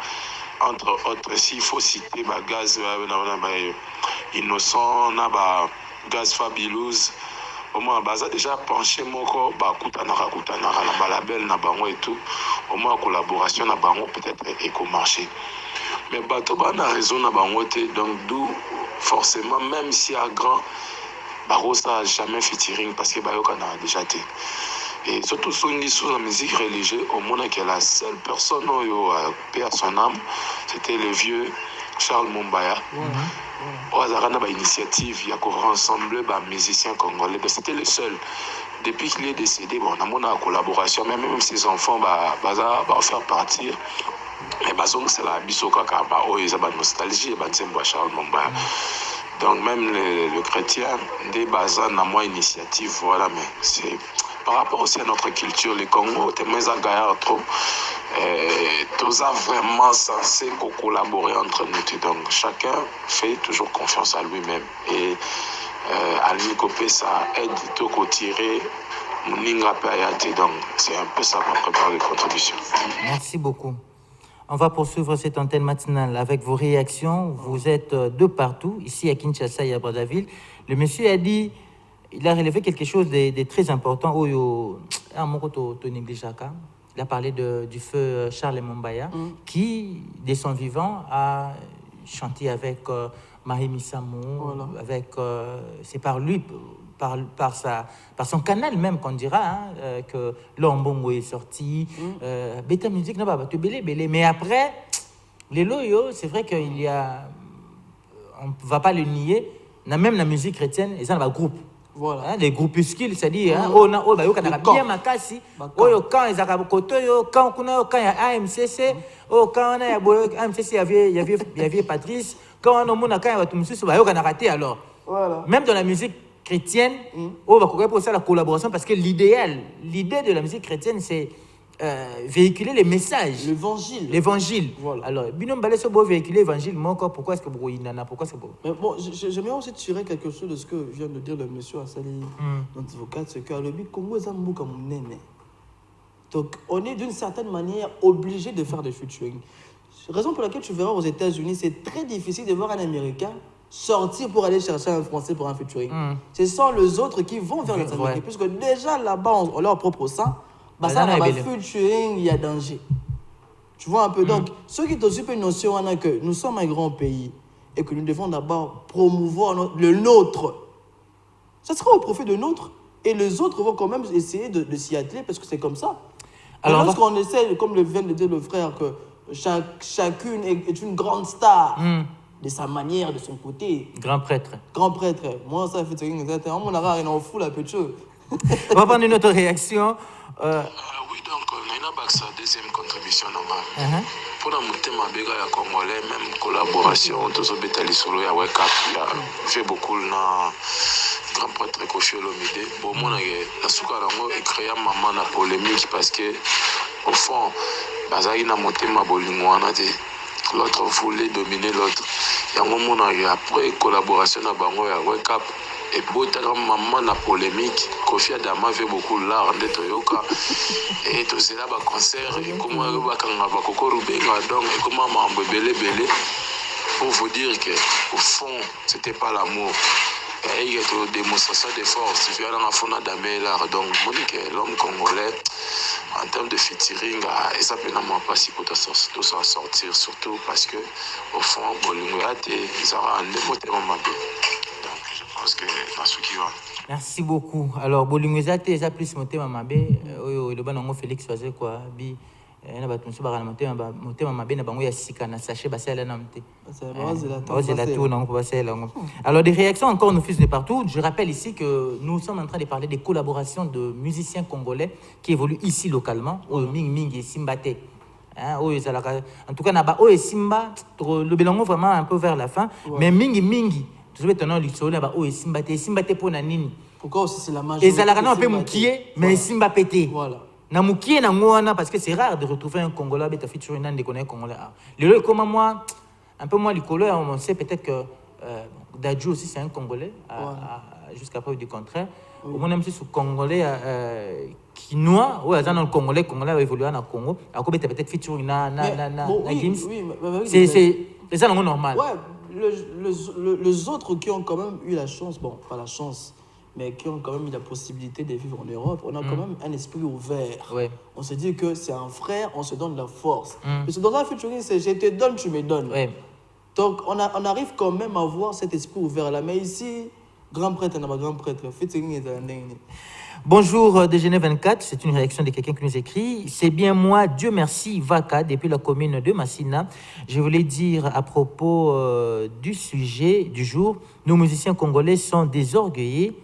entre autres s'il faut citer Gaz Innocent, Gaz Fabulous. Au moins baza déjà penché moko kutanara na label na bango et tout. Au moins collaboration na bango peut-être éco-marché. Mais bato bana raison na bango te donc d'où forcément même si à grand ça n'a jamais featuring parce que Bayoka n'a déjà été. Et surtout sur la musique religieuse, au monde que la seule personne qui a son âme, c'était le vieux Charles Mumbaya. Au hasard, on a une initiative, il y a rassembler les musiciens congolais. C'était le seul. Depuis qu'il est décédé, on a une collaboration, même ses enfants vont faire partir. Mais c'est la bisoka ils ont la nostalgie et Charles Mumbaya. Donc même le chrétien, des bazars n'a moins initiative, voilà, mais c'est par rapport aussi à notre culture, les Congo, t'es moins à gaillard trop. Tous a vraiment censé collaborer entre nous. Donc chacun fait toujours confiance à lui-même. Et à l'Unicopé, ça aide tout à tirer Moninga Payate. Donc c'est un peu ça pour préparer les contributions. Merci beaucoup. On va poursuivre cette antenne matinale avec vos réactions. Vous êtes de partout, ici à Kinshasa et à Brazzaville. Le monsieur a dit, il a relevé quelque chose de très important. il a parlé du feu Charles Mombaya, qui, de son vivant, a chanté avec Marie Missamou, avec, c'est par lui, par son canal même qu'on dira, que Lombongo est sorti. Beta Musique, non, bah, belé. Mais après, les loyaux, c'est vrai qu'il y a, on ne va pas le nier, même la musique chrétienne, ils ont un groupe. Voilà. Hein, les groupuscules, c'est-à-dire, on a bien makasi, quand ils ont quand il y a AMCC, quand on a AMCC, il y avait Patrice, quand on a quand il y a raté alors. Voilà. Même dans la musique chrétienne, on va pour ça la collaboration parce que l'idée de la musique chrétienne, c'est véhiculer les messages. L'évangile. Voilà. Alors, binom balé so beau véhiculer l'évangile, moi encore pourquoi est-ce que vous inana, pourquoi c'est beau? Mais bon, j'aimerais aussi tirer quelque chose de ce que vient de dire le monsieur Assali, notre avocat, c'est que le Congo est un mot comme un néné. Donc, on est d'une certaine manière obligé de faire des featuring. Raison pour laquelle tu verras aux États-Unis, c'est très difficile de voir un Américain sortir pour aller chercher un Français pour un featuring. Ce sont les autres qui vont vers les Américains, puisque déjà là-bas, on leur propre sang. Bah ça, on va featuring, il y a danger. Tu vois un peu. Donc, ceux qui ont aussi une notion, que nous sommes un grand pays et que nous devons d'abord promouvoir le nôtre. Ça sera au profit de nôtre. Et les autres vont quand même essayer de s'y atteler parce que c'est comme ça. Alors, lorsqu'on essaie, comme le vient de dire le frère, que chacune est une grande star de sa manière, de son côté. Grand prêtre. Moi, ça fait exactement. On a rien en fou la petite chose. On va prendre une autre réaction. Oui, donc, on a sa deuxième contribution normale. Pour la montée, ma béga ya congolais, même collaboration, tous les bétalis solo ya Wake Up, il a fait beaucoup na grand prêtre Kofi Olomide. Bon, moi, la soukarango, il crée maman na polémique parce que, au fond, bazai na montée ma bolingwana te. L'autre voulait dominer l'autre. Il y a un moment après collaboration na bango ya Wake Up. Et botaka maman na polémique, Kofi Adama fait beaucoup l'art de Toyoka. Et tout cela va concert, et comment va kanga bakoko rubenga donc et comment mambo belé pour vous dire que au fond, c'était pas l'amour. Il y a une démonstration de force, il y a un fond d'améliorer donc Monique l'homme congolais en termes de featuring, et ça peut n'avoir pas si pour tout s'en sortir, surtout parce que au fond, Bolingoyate, ils auront un émotion mabé. Parce que merci beaucoup. Alors, Bolingwezate, ça plus monté mamabé, le banango Félix faisait quoi, bi, na ba tunso ba monté mamabé na bango ya sika na sachet ba sala na monté. C'est la tour non pas celle. Alors des réactions encore nous fils de partout. Je rappelle ici que nous sommes en train de parler des collaborations de musiciens congolais qui évoluent ici localement, au Ming et Simbate. En tout cas, na ba o et Simba, le belango vraiment un peu vers la fin, mais Mingi. Tu veux tenir l'histoire là-bas, oh, Simbate pour Nanini. Pourquoi aussi c'est la majorité? Et Zalakana un peu moukié, mais Simba pété. Voilà. Na moukié na ngouana parce que c'est rare de retrouver un Congolais avec ta feature une de connaître Congolais. Le comme moi, un peu moins les couleurs, on sait peut-être que Dadju aussi c'est un Congolais, jusqu'à preuve du contraire. Au moins même si ce Congolais quinois, ou dans le Congolais a évolué dans le Congo, à quoi peut-être feature na Gims. C'est ça normal. Ouais. Les autres qui ont quand même eu la chance, bon, pas la chance, mais qui ont quand même eu la possibilité de vivre en Europe, on a quand même un esprit ouvert. Ouais. On se dit que c'est un frère, on se donne la force. Parce que dans un featuring, c'est je te donne, tu me donnes. Ouais. Donc on arrive quand même à avoir cet esprit ouvert-là. Mais ici, grand prêtre, on a pas grand prêtre. Featuring est un dingue. Bonjour DGN 24, c'est une réaction de quelqu'un qui nous écrit. C'est bien moi, Dieu merci, Vaka, depuis la commune de Massina. Je voulais dire à propos du sujet du jour, nos musiciens congolais sont désorgueillés.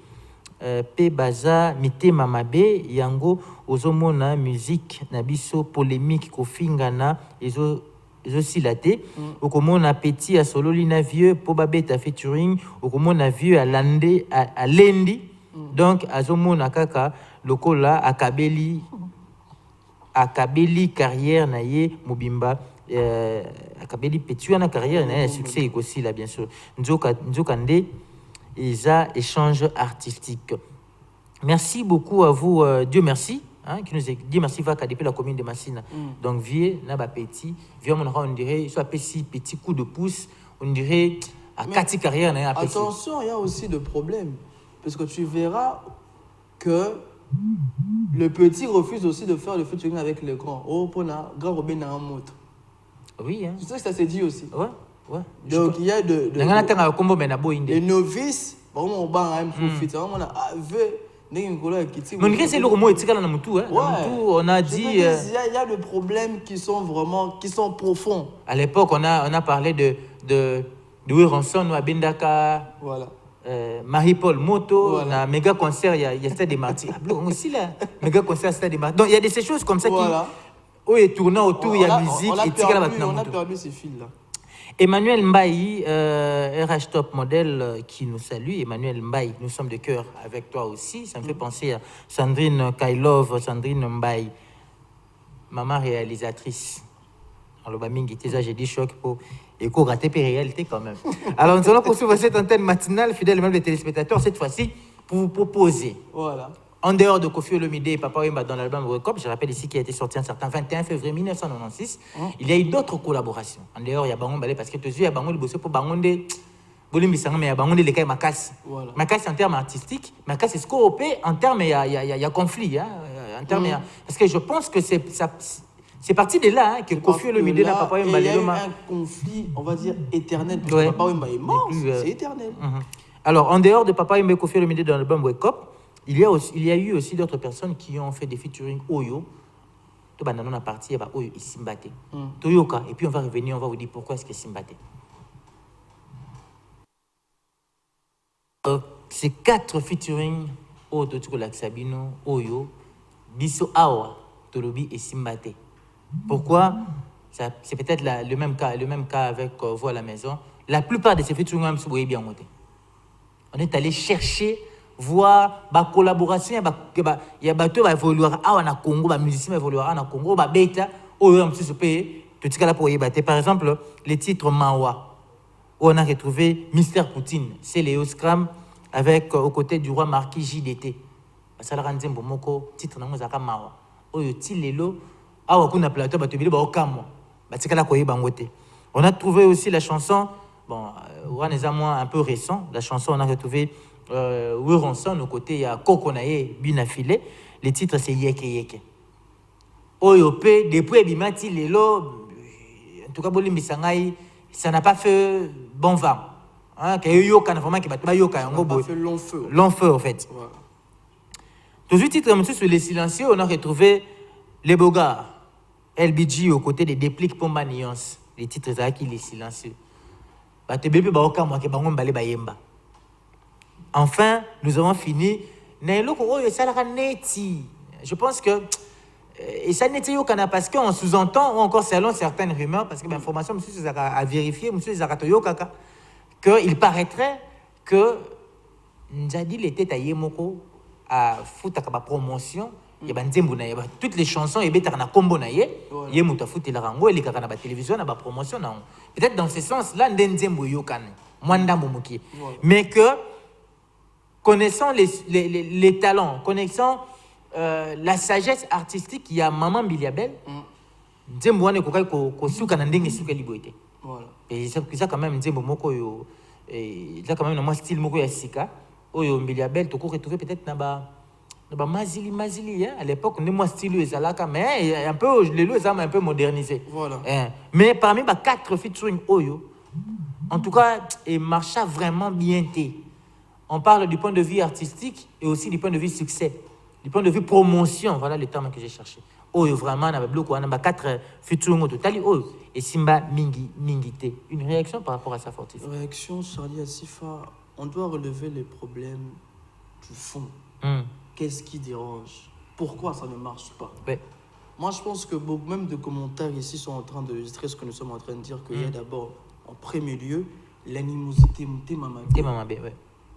Pe baza mite mamabe yango ozomona musique nabiso polémique kofingana ezo silate okomona petit a sololi na vieux po babeta featuring okomona vieux à lendi. Donc, azomona kaka lokola akabeli carrière naie mobimba akabeli petit na carrière naie succès aussi là bien sûr. Nzokande isa échange artistique. Merci beaucoup à vous Dieu merci qui nous dit merci Vaka depuis la commune de Massina. Donc vieux na ba petit, vieux on dirait soit petit coup de pouce, on dirait à Kati carrière naie. Attention, il y a aussi des problèmes. Parce que tu verras que le petit refuse aussi de faire le featuring avec le grand. Oh, pour la grand Robin n'a un mot. Oui, hein. Tu sais que ça s'est dit aussi. Ouais. Donc, il y a les novices, vraiment, on va un profit. On a c'est le mot éthique dans tout. On a dit. Il y a des problèmes qui sont profonds. À l'époque, on a parlé de Wironson ou Abindaka. Voilà. Marie-Paul Moto, Voilà. un méga concert, il y a Stade des Martyrs. Aussi là, méga concert Stade des Martyrs. Donc il y a ces choses comme ça qui est tournant autour, il y a musique et on a perdu ces fils-là. Emmanuel Mbaye, RH Top Model qui nous salue. Emmanuel Mbaye, nous sommes de cœur avec toi aussi. Ça me fait penser à Sandrine Kailov, Sandrine Mbaye, maman réalisatrice. Alors, j'ai dit choc pour rater les réalités quand même. Alors, nous allons poursuivre cette antenne matinale, fidèle même des téléspectateurs, cette fois-ci, pour vous proposer. Voilà. En dehors de Koffi Olomide et Papa Wemba dans l'album Wake Up, je rappelle ici qu'il a été sorti un certain 21 février 1996, il y a eu d'autres collaborations. En dehors, il y a Bangon Balé, parce que tu sais, il y a Bangon Liboso pour Bangon de. Mais il y a Bangon de l'écaille Makassi. Makassi en termes artistiques, Makassi scopé en termes, il y a conflit. Hein, en termes, parce que je pense que c'est parti de là que Koffi Olomide et Papa Wemba. Il y a eu un conflit, on va dire, éternel, parce que Papa Wemba est mort, c'est éternel. Alors, en dehors de Papa Wemba et Koffi Olomide dans l'album Wake Up, il y a eu aussi d'autres personnes qui ont fait des featuring Oyo. Tout le monde a parti, il y a Oyo et Simbate. Toyoka. Et puis on va revenir, on va vous dire pourquoi est-ce que Simbate. Ces 4 featuring Oyo, Totuko Sabino, Oyo, Biso Awa, Tolobi et Simbate. Pourquoi? C'est peut-être le même cas avec Vous à la maison. La plupart de ces featuring, même si vous voyez bien, on est allé chercher voir la collaboration, il y a des gens qui évoluer au Congo, des musiciens qui évoluer au Congo, des bêta, tout ce pour y battre. Par exemple, les titres Mawa, où on a retrouvé Mister Poutine, c'est Léo Scram avec aux côtés du roi marquis JDT. Ça a rendu un titre Mawa. On a trouvé aussi la chanson, un peu récent, la chanson on a retrouvé Wironson, au côté, il y a Kokonaye, Binafile. Le titre, c'est Yeke Yeke. Oyope, depuis Bimati, Lelo, en tout cas, ça n'a pas fait bon vent. Hein, ça n'a pas fait long feu. Long feu, en fait. Voilà. Toujours titre, sur les silencieux, on a retrouvé Les Bogards, LBG, aux côtés des Dépliques Pomba Nuance. Les titres, c'est qui les silencieux. Enfin, nous avons fini. Je pense que et ça n'est pas parce qu'on sous-entend ou encore selon certaines rumeurs, parce que l'information, monsieur a vérifié, monsieur Zaratoyo Kaka, qu'il paraîtrait que Nzadi l'était à Yemoko à foutre la promotion. Il y a toutes les chansons, il y a un combo na ye, il y a un foot la rango, il y a la télévision, il y a la promotion. Peut-être dans ce sens-là, Ndenzembo Yokan, Mwandambomuki. Mais que connaissant les talents, connaissant la sagesse artistique, il y a Maman Biliabel, Nzembo Kosuka Nandenge Suka Liboete. Et c'est ça quand même, Nzembo Moko, il y a quand même un style Moko Yassika, Oyo Biliabel, tu peux retrouver peut-être là-bas. Mazili, hein? À l'époque, on est moins stylé, mais un peu, les un peu modernisé. Voilà. Mais parmi les 4 featuring Oyo, en tout cas, il marcha vraiment bien. On parle du point de vue artistique et aussi du point de vue succès, du point de vue promotion. Voilà le terme que j'ai cherché. Oyo, vraiment, on a 4 featuring au total. Oyo et Simba Mingite. Une réaction par rapport à sa fortune? Réaction, Charlie Asifa, on doit relever les problèmes du fond. Qu'est-ce qui dérange? Pourquoi ça ne marche pas? Moi, je pense que beaucoup même de commentaires ici sont en train d'illustrer ce que nous sommes en train de dire, qu'il y a d'abord, en premier lieu, l'animosité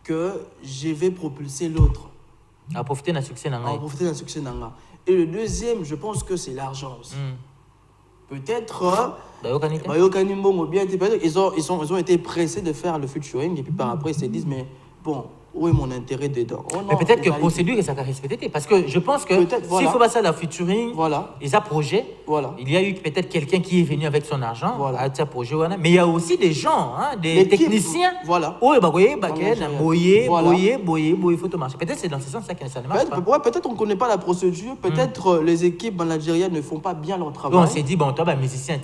que je vais propulser l'autre. À profiter d'un succès nanga. Et le deuxième, je pense que c'est l'argent aussi. Peut-être, ils ont été pressés de faire le featuring et puis par après, ils se disent, mais bon, où est mon intérêt dedans. Mais peut-être que procédure, ça va respecter. Parce que je pense que s'il faut passer à la featuring, ils ont projet. Il y a eu peut-être quelqu'un qui est venu avec son argent à ce projet. Mais il y a aussi des gens, des techniciens. Oh, boyer, faut marcher. Peut-être c'est dans ce sens-là que ça ne marche pas. Peut-être on ne connaît pas la procédure. Peut-être les équipes managériales ne font pas bien leur travail. On s'est dit, bon, toi, musicien,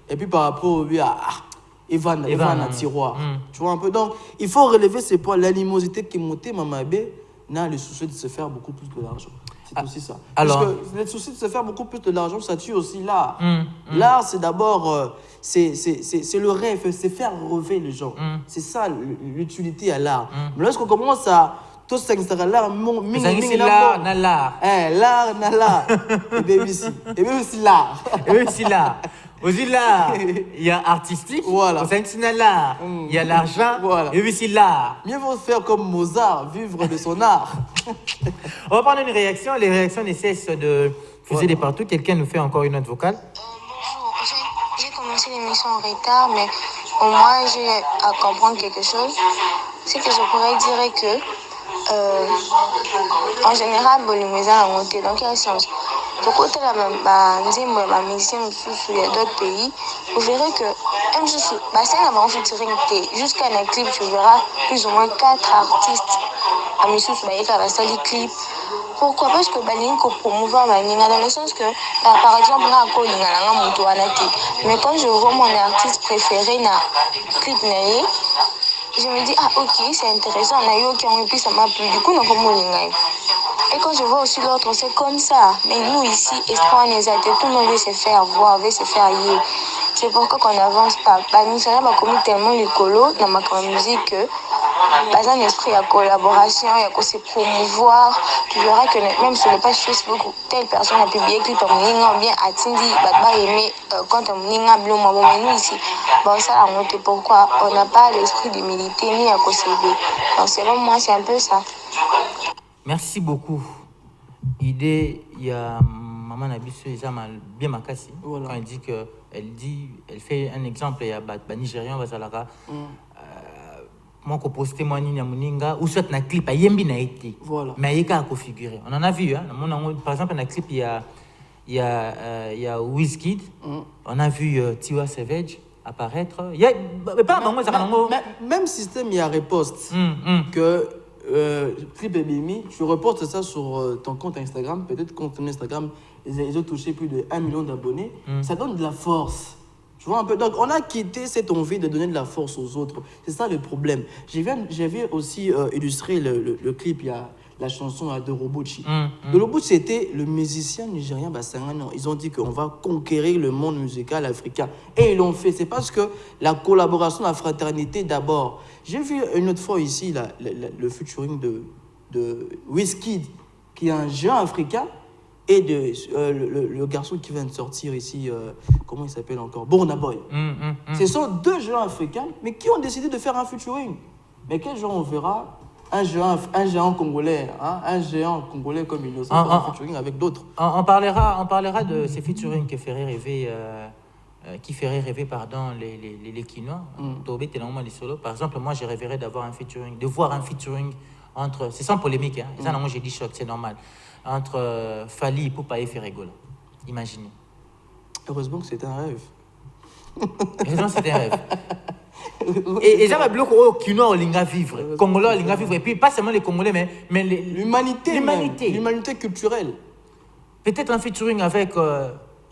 et puis par rapport à Evan à tiroir. Tu vois un peu. Donc, il faut relever ces points. L'animosité qui est montée, Mamabé, n'a le souci de se faire beaucoup plus de l'argent. C'est aussi ça. Alors, parce que le souci de se faire beaucoup plus de l'argent, ça tue aussi l'art. L'art, c'est d'abord, c'est le rêve, c'est faire rêver les gens. C'est ça l'utilité à l'art. Mais lorsqu'on commence à tout ça, c'est l'art, l'art. Et bien aussi l'art. Aussi là, il y a artistique, il y a l'argent, et aussi l'art. Mieux vaut faire comme Mozart, vivre de son art. On va prendre une réaction. Les réactions ne cessent de fuser de partout. Quelqu'un nous fait encore une note vocale. Bonjour, j'ai commencé l'émission en retard, mais au moins j'ai à comprendre quelque chose. C'est que je pourrais dire que, en général, les musiciens ont monté. Dans quel sens? Pourquoi les musiciens il y a d'autres pays, vous verrez que jusqu'à un clip, tu verras plus ou moins 4 artistes à la salle clip. Pourquoi? Parce que Balinko promouvoir Balinga dans le sens que, par exemple, mais quand je vois mon artiste préféré dans clip, je me dis, ah ok, c'est intéressant, et puis ça m'a plu, du coup, on a. Et quand je vois aussi l'autre, c'est comme ça. Mais nous ici, tout le monde veut se faire voir, veut se faire y. C'est pourquoi qu'on n'avance pas. Nous avons commis tellement l'écolo dans ma musique que un esprit de collaboration, il y a se promouvoir. Tu verras que même sur le page Facebook, telle personne a publié clip à Mouninga, bien à Tindi, Badba aimé quand à Mouninga, Blum, mais nous ici, bon, ça a monté. Pourquoi on n'a pas l'esprit d'humilité ni à s'aider. Donc, selon moi, c'est un peu ça. Merci beaucoup. Idée, il y a maman Nabiso bien makasi quand elle dit que elle fait un exemple, il y a ba Nigérian bazalara moi ko poster moi ni Muninga ou soit na clip ayembi na été mais il y a configurer on en a vu par exemple na clip il y a Wizkid on a vu Tiwa Savage apparaître il y a pas même système il y a repost que clip Ebimi, tu reportes ça sur ton compte Instagram, peut-être compte Instagram, ils ont touché plus de 1 million d'abonnés, ça donne de la force. Tu vois un peu. Donc on a quitté cette envie de donner de la force aux autres. C'est ça le problème. J'avais aussi illustré le clip, il y a la chanson de Robochi. De Robochi, c'était le musicien nigérien Bassangano. Ils ont dit qu'on va conquérir le monde musical africain. Et ils l'ont fait. C'est parce que la collaboration, la fraternité d'abord. J'ai vu une autre fois ici le featuring de Wizkid, qui est un jeune africain, et le garçon qui vient de sortir ici, comment il s'appelle encore? Burna Boy. Ce sont 2 jeunes africains, mais qui ont décidé de faire un featuring. Mais quel jour on verra un géant congolais, un géant congolais comme il nous a fait un featuring avec d'autres. On parlera de ces featuring qui feraient rêver, les Quinois. Par exemple, moi, je rêverais de voir un featuring entre, c'est sans polémique, ça, non, moi j'ai dit choc, c'est normal, entre Fali, Poupa et Ferregola. Imaginez. Heureusement que c'était un rêve. Heureusement que c'était un rêve. Et ça va bloquer au Quinois au Linga vivre, Congolais au Linga vivre, et puis pas seulement les Congolais, mais l'humanité culturelle. Peut-être un featuring avec, où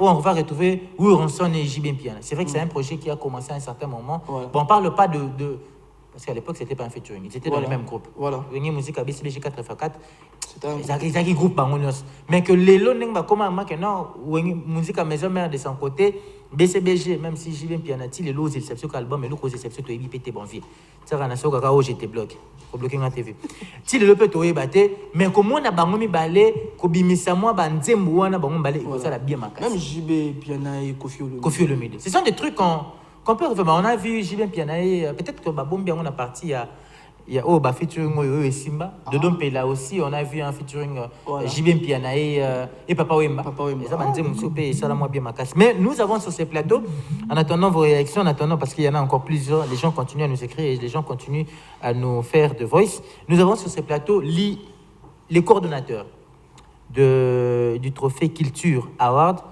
on va retrouver Ronson et JB Piana. C'est vrai que c'est un projet qui a commencé à un certain moment. Bon, on ne parle pas de parce qu'à l'époque, ce n'était pas un featuring, ils étaient dans le même groupe. Une musique à BCBG 4x4, ils ont un groupe Bangonos. Mais que les lots n'ont pas comment maintenant, une musique à maison mère de son côté, BCBG, même si j'y viens pianati, les lots exceptions album, mais les lots exceptions, tu es bipé, t'es bon vie. Ça va, naso kaka, j'étais bloqué. Faut bloquer ma TV. Si les lots peut te battre, mais comme on a bangomi balé, kobimisa moi, banzembo, on a bangomi balé, ça la bien marqué. Même JB Piana et Kofi Olomide. Ce sont des trucs qu'on peut refaire. On a vu JB Piana, peut-être que Babombi, on a parti Il y a Oba featuring Oyo et Simba. Dodon Pela aussi, on a vu un featuring JB Piana et Papa Wemba. Et ça, ça l'a moins bien ma casse. Mais nous avons sur ces plateaux, en attendant vos réactions, en attendant, parce qu'il y en a encore plusieurs, les gens continuent à nous écrire et les gens continuent à nous faire de voice. Nous avons sur ces plateaux les coordonnateurs du trophée Culture Award.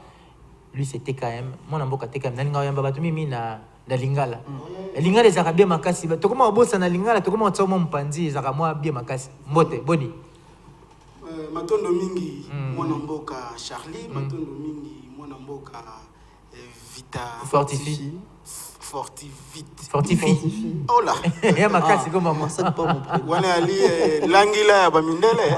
Lui, c'est TKM. Moi, je suis TKM. Na lingala lingala ezaka bien makasi tokoma obosa na lingala tokoma otsomo mpanzi ezaka mwa bien makasi mbote boni matondo mingi mwana mboka Charlie matondo mingi mwana mboka Vita Fortifie oh là ya makasi koma moi ça pas mon prix wana ali langila ya bamindele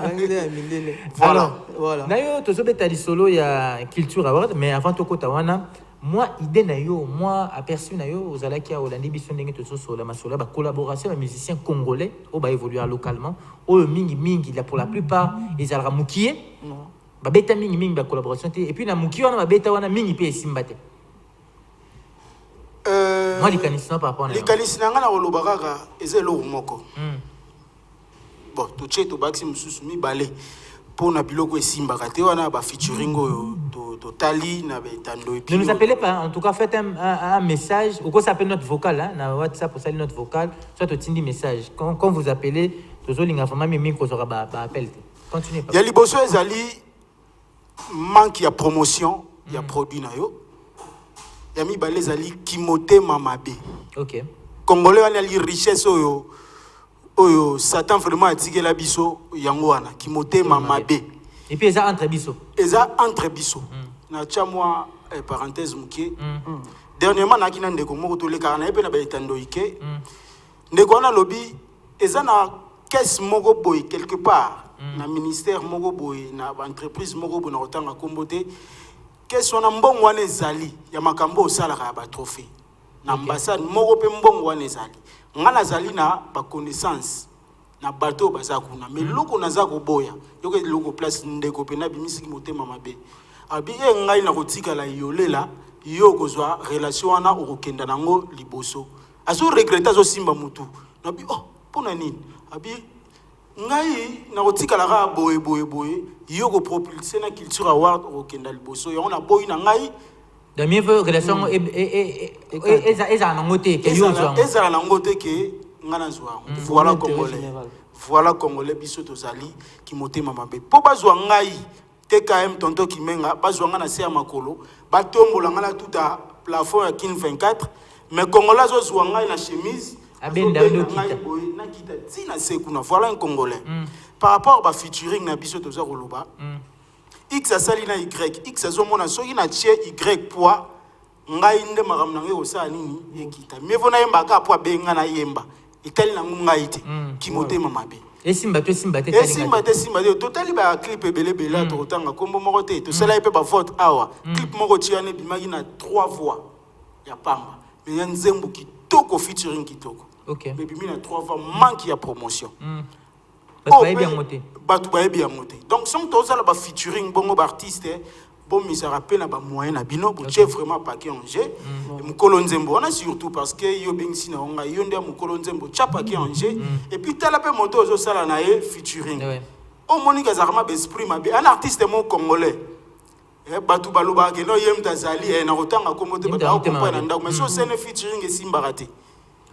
langila ya mindele voilà nayo tozobeta lisolo ya Culture Award mais avant tokota wana moi idée na yo moi aperçu na yo ozalaki a olandi biso ndenge tozosola masola ba collaboration ba musiciens congolais o ba évoluer localement o mingi là pour la plupart ils alra mukie ba beta mingi ba collaboration et puis na mukie wana ba beta wana mingi pe esimba te moi likanisi na par rapport na likanisi na ngana oloba kaka ezelo moko bon to cheto baxi mususu mi balé pour na biloko esimbaka te wana ba featuring oyo totali na betando et puis ne nous appelez pas en tout cas faites un message ou quoi s'appelle notre vocal hein na WhatsApp pour saluer notre vocal soit au tindi message quand vous appelez tozolinga vraiment mimi ko sera ba appel continuez pas ya liboso ezali manque ya promotion ya produit na yo ya mi balé ezali kimote mamabe OK congolais wana li richesse oyo Satan vraiment atikela biso yango wana kimotema mabe et puis eza entre biso na tia moi parenthèse mukie dernièrement na kina ndeko moko to leka na epena ba etando ike ndeko wana lobi eza na caisse moko boy quelque part na ministère moko boy na entreprise moko boy na otanga kombote caisse wana mbongo wana ezali ya makambo osalaka ya ba trophée na ambassade moko pe mbongo wana ezali ngana zali na ba connaissance na bateau bazakuna mais loko nazako boya yoke loko place ndeko pe na bimisi motema mabe abi ngai na kotika la yolela yo kozwa relation wana okokenda nango liboso aso regretta zo simba mutu na bi oh pona nini abi ngai na kotika la ga boye yo ko propulser na Culture Award okokenda liboso yo na boyi na ngai de mieux relation eza na ngote ke yo zo eza na ngote ke ngana zwa voilà congolais biso tozali ki motema mabe po bazwa ngai TKM tonto kimenga bazwa ngana se ya makolo batombola ngana tout à plafond ya kin 24 mais congolais zo zwa ngai na chemise abenda ndo kita na kita tina se kuna voilà un congolais par rapport ba featuring na biso toza koloba X asali na Y X azomona soki na tie Y poids ngai nde makambo nange osala nini ekita mais vona yemba ka poids benga na yemba etali na ngai te kimotema mabe esimba te totali ba clip ebele to tanga kombo moko te to sala pe ba vote awa clip moko tiane bimaki na 3 voix ya pamba mais ya nzembo kitoko featuring kitoko OK mais bimi na 3 voix manque ya promotion batu ba bien monté donc son tozala ba featuring bongo ba artiste bon mais ça rappelle na ba moyen na bino pour chef vraiment paquet en jeu mukolo nzembo on a surtout parce que yo bengisi na onga yo ndia mukolo nzembo cha paquet en jeu et puis tala pe moto ozo sala na ye featuring o monika zarama be esprit mabe un artiste mon congolais batu baloba ke no yem tazali na kotanga komote ba ko na ndako mais so c'est featuring esimba raté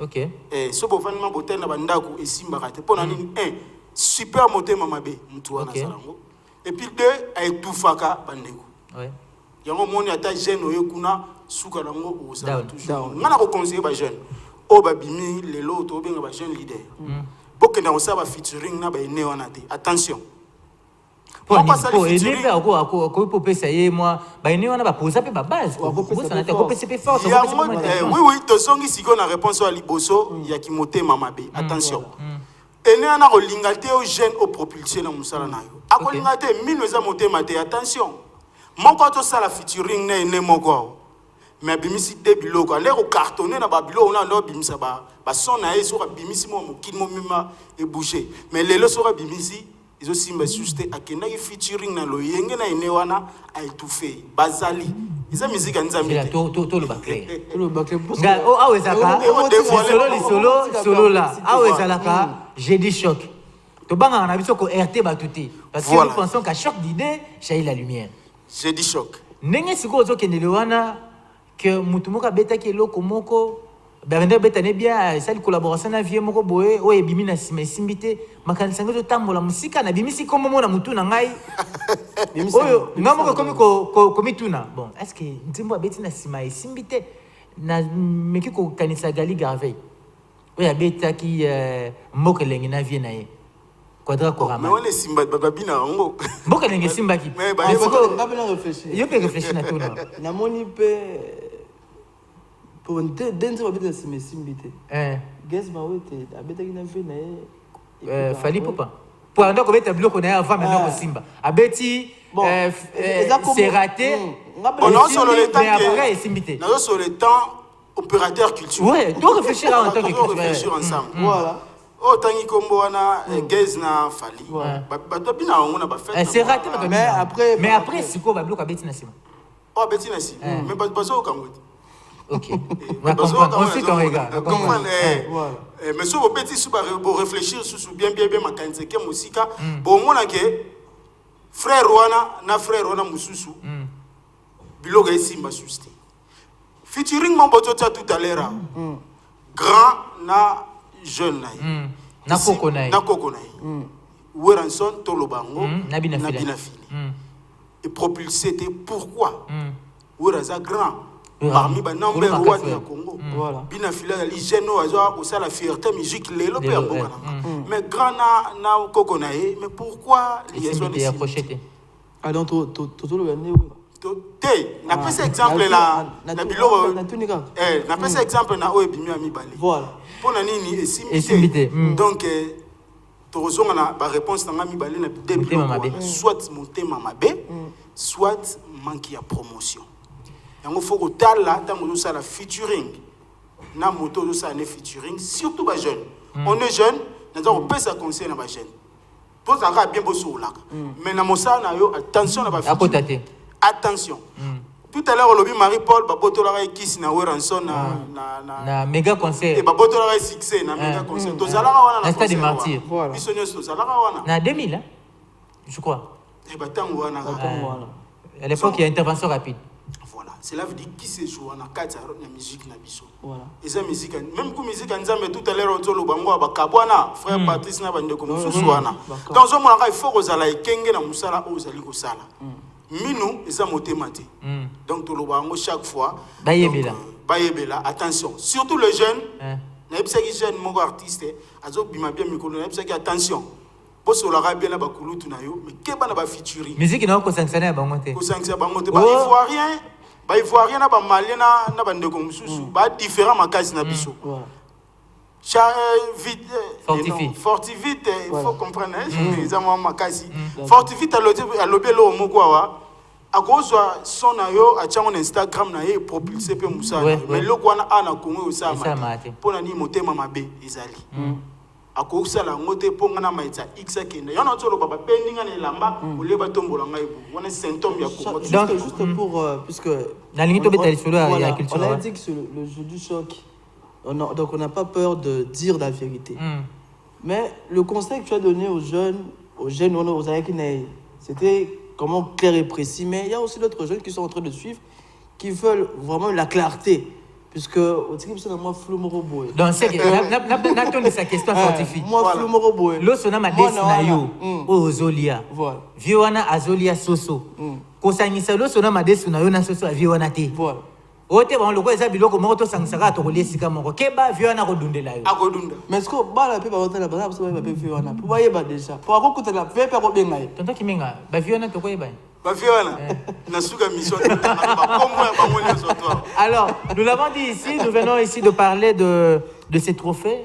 OK so bo vanima botena ba ndako esimba raté pona nini super motema mabe mtu wana salango et puis deux aitufaka bandeko yango moni ata jeune oyo kuna suka nango osala toujours ngana ko conseiller ba jeune o ba bimi lelo to benga ba jeune leader boke na osaba featuring na ba ene wana te attention pour passer le featuring ko pesa ye moi ba ene wana ba posa pe ba base ko pesa na te ko pesa pe force oui to songi siko na réponse à liboso ya ki motema mabe attention ene ana ko lingate o jeune au propulser na musala na yo akolinga te mino eza motema te attention moko to sala featuring na ene moko mais bimisi de biloko ale ko cartonner na ba biloko na ndo bimisa ba son na eso ka bimisi mo mokili mo mima e bouger mais lelo so ka bimisi izo simba juste akenda ki featuring na lo yenge na ene wana a étouffé bazali Ils ont musique à Nzambi. Tout le baclé. Tout le baclé. Ah ouais, Zaka. Solo là. Ah ouais, Zalaka. J'ai dit choc. Tu vas en avis sur RT batouti. Parce que nous pensons qu'à choc d'idée, j'ai la lumière. J'ai dit choc. N'est-ce pas ce que nous avons que Moutoumouka Beta qui est là, Komoko. Bavende Beta n'est bien, ça, la collaboration avec Vieux Moko Boé, ou Ebimina Simbité, Makansango de Tambo, la musique, na bimisi comme moi, la Moutouna Ngai. Oh, non, moi, comme Tuna. Bon, est-ce que Ntimbo Betina Simaï Simbité, na Mekiko Kanisa Gali Garvey. Oui, à Beta qui Mokeleng na Viennae. Quadra Korama. Mais on est Simba Babina, on go. Mokeleng Simbaki. Mais il faut réfléchir. Il faut réfléchir à tout. Na moni pe. Pour dentro va bita simbité. Guess ba wete abeta kina fena fali popa. Pour ando ko beta bloc on est avant maintenant ko Simba. Abeti c'est raté. On a sur le temps après simbité. On a sur le temps opérateur culturel. Ouais, donc réfléchir en tant que culturel. Réfléchir ensemble. Voilà. Oh tangi kombo wana Guess na fali. Ba bina on a ba fait. C'est raté mais après siko ba bloc abeti na Simba. Oh abeti na si. Mais pas au Congo. Ok. On sait qu'on regarde. Mais si vous pouvez réfléchir sur bien ma kanzeke musika, bon mon que frère Rwana na frère Rwana mususu. Biloga Simba susti. Featuring mon botota tout à l'heure. Grand na jeune naï. Na kokonaï. Na kokonaï. Weranson tolobango na binafili. Et propulsé pourquoi? Weraza grand. Parmi les nombres rois du Congo, bien affilié à l'hygiène, à la fierté musique, les mais grand na kokonae, mais pourquoi les gens sont accrochés? Ah donc tout le gagné n'a pas cet exemple là, n'a pas cet exemple na oebimi ami bali. Voilà. Pour la nini et donc tu as la réponse dans ami bali na début soit monter mamabé, soit manquer à promotion. Il faut que tu aies la featuring. Na moto do ça ne featuring surtout les jeunes. On est jeune, on peut ça conseiller les jeunes. Pour ça bien beau sur là. Mais na mosa na yo attention na ba featuring. Attention. Tout à l'heure lobby Marie-Paul ba boto la kiss na Weranson na méga concert. Et ba boto la succès na méga concert. To zalaka wana na stade martyr. Bisonyo to zalaka wana. Na 2000 hein. Je crois. Et ba tango wana. À l'époque il y a intervention rapide. Cela veut dire qui se joue en akata na musique na biso. Voilà. Et ça musique même que musique nzambe tout à l'heure otolo bango ba kabwana frère Patrice na bande comme souswana. Dans un moment il faut que zala ekenge na musala o zali ko sala. Minu eza motema te. Donc tolo bango chaque fois bayebela attention surtout les jeunes. Na ebisa ki jeune mongo artiste azo bima bien mikolo na ebisa ki attention. Parce que la bien na bakulutu na yo mais ke bana ba featuring. Musique na ko sanctionner bango te. Ko sanctionner bango te ba ivoirien. Bah, ivoirien na ba malien na bande comme susu ba différent makasi na biso. Fortivite il faut comprendre les amants makasi. Fortivite à l'obelo moko wa a cause son na yo a chango Instagram na ye propulsé pe musa mais loko na ana kongo ça pour na ni motema mabe ezali. A cause ça la ngote ponga na maitsa x kende yana tsolo baba pendinga na lamba oleba tombola ngai bu wana symptôme ya ko juste pour puisque la limite obéta sur la culture on a dit que le jeu du choc donc on n'a pas peur de dire la vérité mais le conseil que tu as donné aux jeunes aux Ayakinaï c'était comment clair et précis mais il y a aussi d'autres jeunes qui sont en train de suivre qui veulent vraiment la clarté. Puisque au type c'est moi flou morobo. Donc c'est n'attend de sa question fortifie. Moi flou morobo. Lo sona ma desina yo o Zolia. Voilà. Viwana Azolia Soso. Ko sangisa lo sona ma desina yo na Soso a Viwana te. Voilà. Ote ba loko eza biloko moko to sangsaka to kolesika moko. Keba Viwana ko dundela yo. Akodunda. Mais est-ce que ba la pe ba otala ba parce que ba pe Viwana. Pour ba yeba déjà. Pour akota la pe pe ko benga. Tonto kimenga ba Viwana to ko yeba. Alors, nous l'avons dit ici, nous venons ici de parler de ces trophées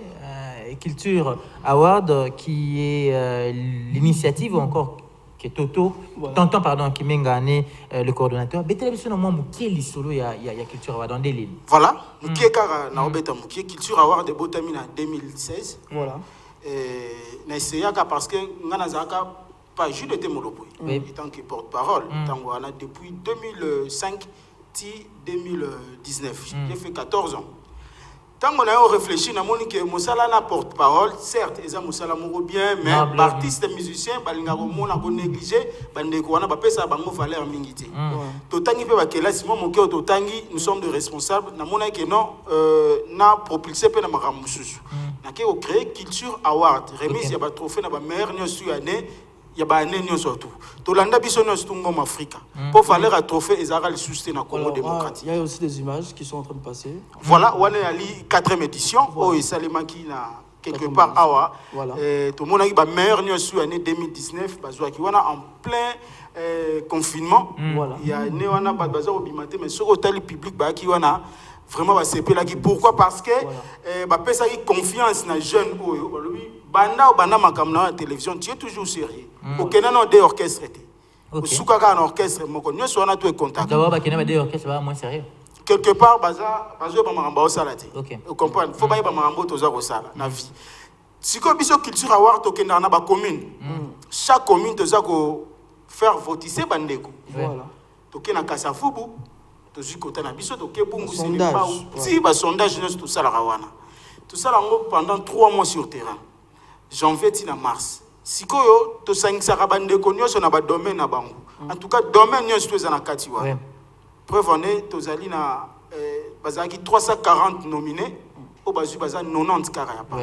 Culture Award qui est l'initiative encore qui est Toto, Tonton pardon, qui m'a gagné le coordonnateur. Il y a Culture Award dans des lignes. Voilà, qui est Culture Award de Botamina 2016. Voilà. Et parce que pas juste de Témolopoy, en tant que porte-parole. Depuis 2005, ti 2019. J'ai fait 14 ans. Tant qu'on a réfléchi, on a dit que Moussala n'a porte-parole, certes, ils ont Moussala Mouro bien, mais artistes et musiciens, ils ont négligé, ils ont pas ça, ils ont valeur mingité. Totangi peut que là, si moi mon cœur totangi, nous sommes des responsables. Na mona que non, na propulsé pe na maramususu. Na ke o créer culture award, remise ya ba trophée na ba meilleur nyo sur année. Il y a des gens surtout. Tolanda biso no stungo en Afrique. Pour faire un trophée Ezara le soutien au Congo démocratique. Il y a aussi des images qui sont en train de passer. Voilà, on est à la 4e édition. Oh, et ça les qui na quelque part awa. Voilà. Tout le monde a eu la meilleure news année 2019 parce qu'on est en plein confinement. Voilà. Il y a né on a pas bazar au bimaté mais sur hôtel public bah qui on a vraiment va CP là qui pourquoi parce que bah pesa qui confiance na jeune oh lui banda ou banda makamna la télévision tu es toujours sérieux. Aucun non des orchestres était. Au soukaka un orchestre mon connu soit on a tout contact. D'abord bah qu'il y a des orchestres va moins sérieux. Quelque part bazar ba maramba au salati. Vous comprenez faut pas ba marambo toza ko sala na vie. Siko biso culture award tokenda na ba commune. Chaque commune toza ko faire voter bandeko. Voilà. Tokena Kasafubu tozi kota na biso toke bungu c'est pas si ba sondage nous tout ça la rawana. Tout ça pendant 3 mois sur terrain. Janvier tina mars. Sikoyo to sangisa bandeko nyonso na ba domaine na bango. En tout cas domaine nyonso to za na kati wa. Preuve en est tozali na bazaki 340 nominés au bazu baza 90 kara ya pa.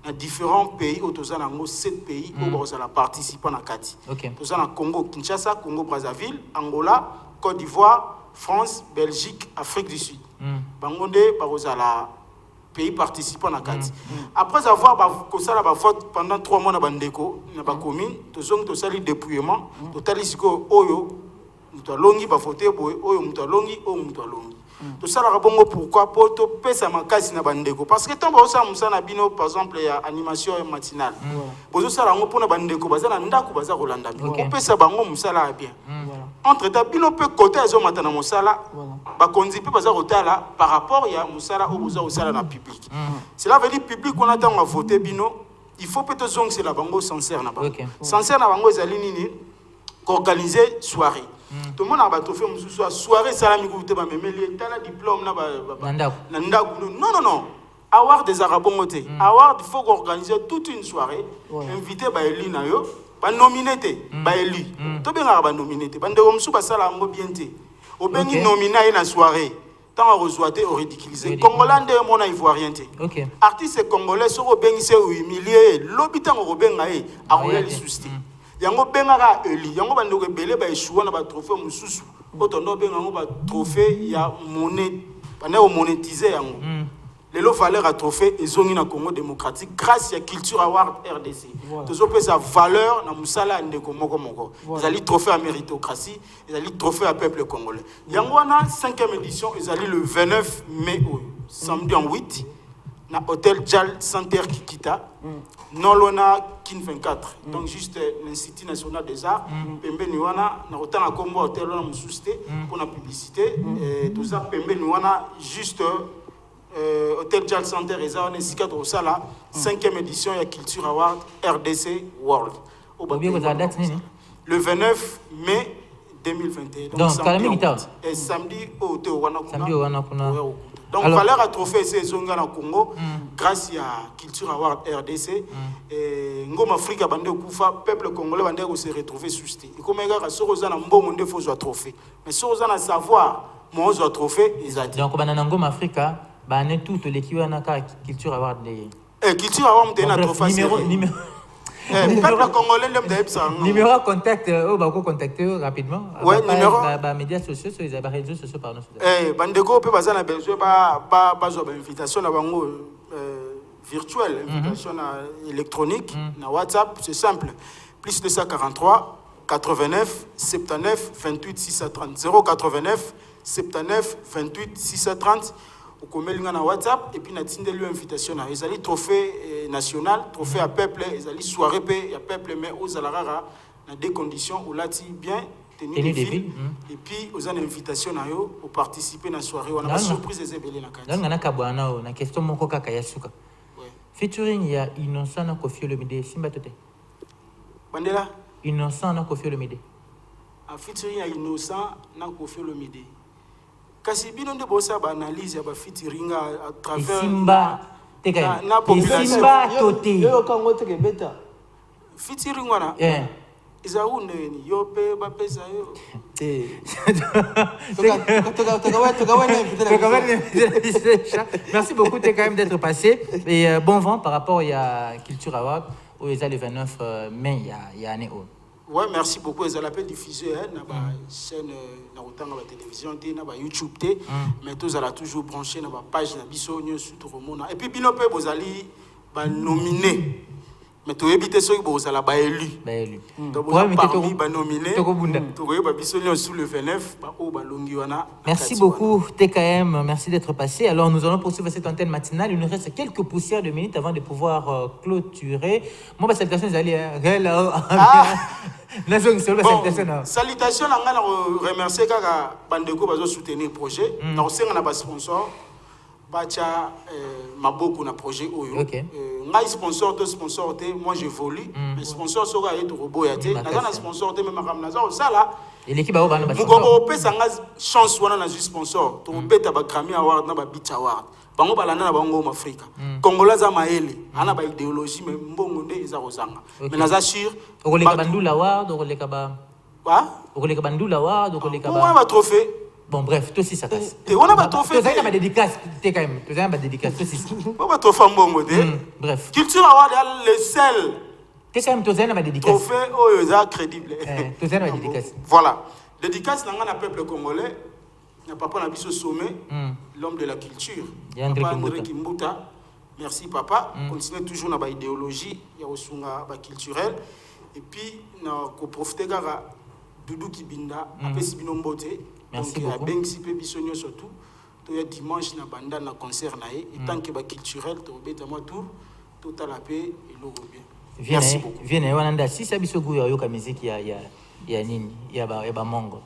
Dans différents pays au toza nango 7 pays au bazala participant na kati. Toza na Congo Kinshasa, Congo Brazzaville, Angola, Côte d'Ivoire, France, Belgique, Afrique du Sud. Bangonde bazala pays participants na kati. Après avoir vote pendant 3 mois na bandeko na ba commune, tozong to sali dépouillement, totali siko oyo mutu alongi ba voter boy oyo mutu alongi oyo mutu alongi. To sala rabongo pourquoi pour to pesa makasi na bandeko parce que tant ba osa musana bino par exemple ya animation matinale. Bozo sala ngo pona bandeko bazana ndako baza kolanda. Ko pesa bango musala bien. Entre ta bino pe côté azo matana musala ba konzi pe baza kotala par rapport ya musala au boza osala na public. Cela veut dire public on attend à voter bino, il faut peut-être zong c'est la bango sincère na bango. Sincère na bango ezali nini organiser soirée. Tout le monde a battu fait une soirée salami goûté ba memeli tala diplôme na ba non avoir des arabongoté avoir il faut organiser toute une soirée inviter ba eli na yo ba nominété ba eli to benga ba nominété ba ndeko musu ba sala ngo bienté o bengi nominé na soirée tant à rejoiter au ridiculiser congolais de mon ivoirien té artiste congolais so bengi se humilier l'habitant au benga a royal susté yango bengaka eli yango bandeko ebele ba échouer na ba trophée mususu otondo benga ba trophée ya monnaie bana o monétiser yango lelo valeur à trophée ezongi na Congo démocratique grâce à culture award RDC tozo pesa valeur na musala ndeko moko ezali trophée à méritocratie ezali trophée à peuple congolais yango wana 5e édition ezali le 29 mai samedi en 8 na hôtel Jal Center Kikita non lona Kin 24 donc juste l'Institut national des arts pembeni wana na otana kombo hôtel lona mususte pour la publicité tout ça pembeni wana juste hôtel Jal Center eza na sika to sala 5e édition ya Culture Award RDC World le 29 mai 2021 donc samedi au hôtel wana kuna donc valeur à trophée c'est zonga na Congo grâce à Culture Award RDC et ngoma Afrika bande kufa peuple congolais bande ko se retrouver susté et comme gars soroza na mbongo nde faut trophée mais soroza na savoir mon trophée ezati donc banana ngoma Afrika bane tout l'équipe na Culture Award de Culture Award de na trophée numéro peuple congolais numéro contact bako contacter rapidement ouais numéro ba médias sociaux sur les réseaux sociaux pardon bandeko pe bazana besoin ba invitation na bango virtuelle invitation électronique na WhatsApp c'est simple plus 243 89 79 28 630 089 79 28 630 au commun na WhatsApp et puis na tinde lui invitation na ezali trophée national trophée à peuple ezali soirée pe ya peuple mais aux alarara na des conditions où lati bien tenir des villes et puis aux invitation na yo pour participer na soirée on a surprise ezebele na kati donc na kabwana na question moko kaka ya suka featuring ya Innocent na Koffi Olomide simba tote bandela Innocent na Koffi Olomide a featuring ya Innocent na Koffi Olomide kasi bino nde bosa ba analyse ya ba featuring à travers Simba teka na population Simba toté yo kango te ke beta featuring wana eza uneni yo pe bapesa yo Merci beaucoup quand même d'être passé et bon vent par rapport à Culture Award où il y a le 29 mai il y a année. Ouais, merci beaucoup. Ils ont l'appel diffusé na ba chaîne na otanga ba télévision té na ba YouTube té mais tous allons toujours brancher na ba page na biso nyonso tout remona et puis bino pe bozali ba nominé mais to éviter ceux qui bozala ba élu donc parmi ba nominé to ba biso nyonso le 29 ba o ba longi wana. Merci beaucoup TKM, merci d'être passé. Alors nous allons poursuivre cette antenne matinale. Il nous reste quelques poussières de minutes avant de pouvoir clôturer. Moi ba salutations allez salutation à remercier kaka bandeko bazo soutenir projet na osenga na ba sponsor bacha maboko na projet oyo ngai sponsor te moi j'évolue mais sponsor soka yeto roboya te na sponsor te même makam na za sala et l'équipe ba bana ba sponsor pesa nga chance wana na sponsor to beta ba Grammy Award na ba Beat Award bango balanda na bango ma Afrika Congolais za maele ana ba idéologie mais mbongo nde eza kozanga mais naza sûr okoleka bandula award okoleka ba okoleka bandula award okoleka ba trophée. Bon bref tout si ça casse on a ba trophée tu as ma dédicace t'es quand même tu as ma dédicace tout si ba trophée mbongo de bref Culture Award le seul t'es quand même tu as ma dédicace trophée oyo za crédible tu as ma dédicace voilà dédicace na nga peuple congolais na papa na biso sommet l'homme de la culture André Kimbuta merci papa continuez toujours na ba idéologie ya osunga ba culturel et puis na ko profiter kaka Doudou Kibinda apesi bino mbote merci donc beaucoup bengi pe biso nyo surtout to ya dimanche na banda na concert na et tant que ba culturel to beta moi tout total la paix et le bien merci beaucoup viens wana si ça biso go yoka musique ya nini ya ba mongo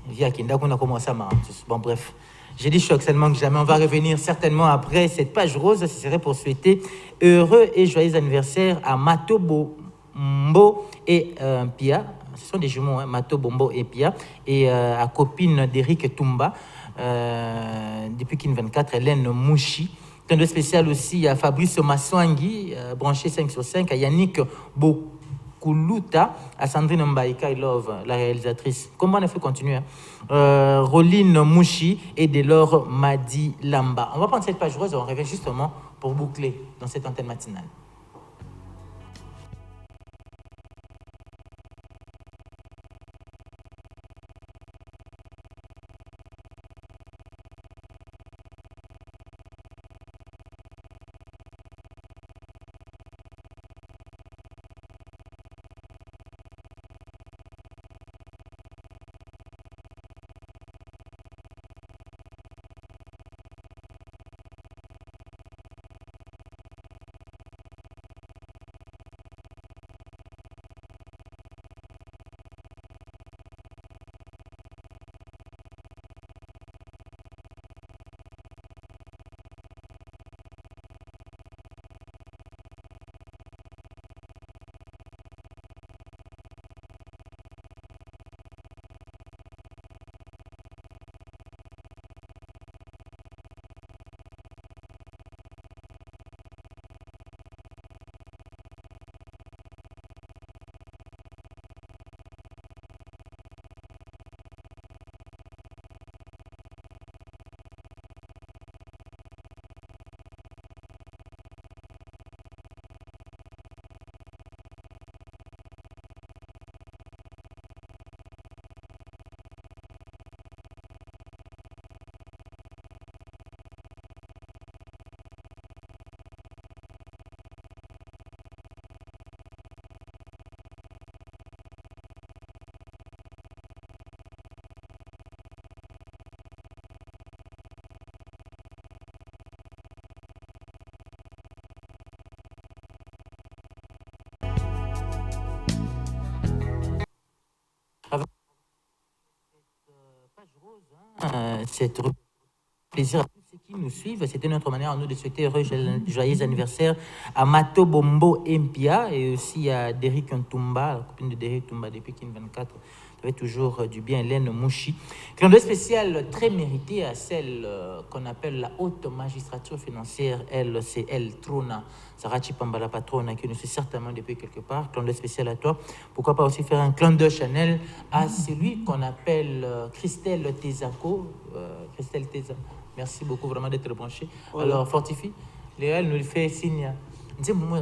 via kinda kuna commencer ma bon bref j'ai dit choc seulement que jamais on va revenir certainement après cette page rose ce serait pour souhaiter heureux et joyeux anniversaire à Mato Bombo et Pia. Ce sont des jumeaux, hein, Mato Bombo et Pia, et à copine d'Eric Tumba, depuis Kin 24, Hélène Mouchi. Un de spécial aussi à Fabrice Maswangi, branché 5 sur 5, à Yannick Bokuluta, à Sandrine Mbaïka, I Love, la réalisatrice. Comment on a fait continuer Roline Mouchi et Delors Madi Lamba. On va prendre cette page rose, on revient justement pour boucler dans cette antenne matinale. C'est plaisir à tous. ceux qui nous suivent, c'était notre manière à nous de souhaiter heureux joyeux anniversaire à Mato Bombo Empia et aussi à Derrick Ntumba, la copine de Derrick Ntumba depuis Kin 24. Ça fait toujours du bien, Hélène Mouchi. Clin d'œil spécial très mérité à celle qu'on appelle la haute magistrature financière, elle, c'est elle, Trona. Sarachi Pambala Patrona, qui nous suit certainement depuis quelque part. Clin d'œil spécial à toi. Pourquoi pas aussi faire un clin d'œil Chanel à celui qu'on appelle Christelle Tezaco. Christelle Teza. Merci beaucoup vraiment d'être branché. Voilà. Alors, Fortifie, Léa nous fait signe. Dis moi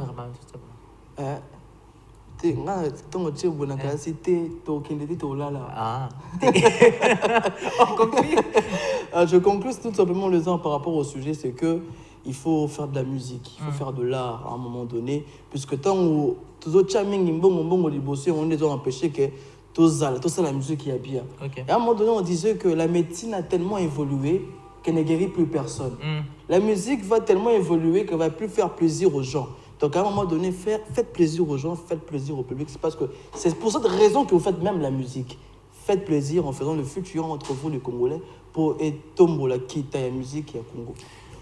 je conclue tout simplement le temps par rapport au sujet, c'est que il faut faire de la musique, il faut faire de l'art à un moment donné, puisque tant où tous autres chaming on les a empêchés que tout ça la musique qui est bien. Et à un moment donné on disait que la médecine a tellement évolué qu'elle ne guérit plus personne. La musique va tellement évoluer qu'elle va plus faire plaisir aux gens. Donc à un moment donné, faites plaisir aux gens, faites plaisir au public. C'est parce que c'est pour cette raison que vous faites même la musique. Faites plaisir en faisant le futur entre vous les Congolais pour tombola kita la musique et Congo.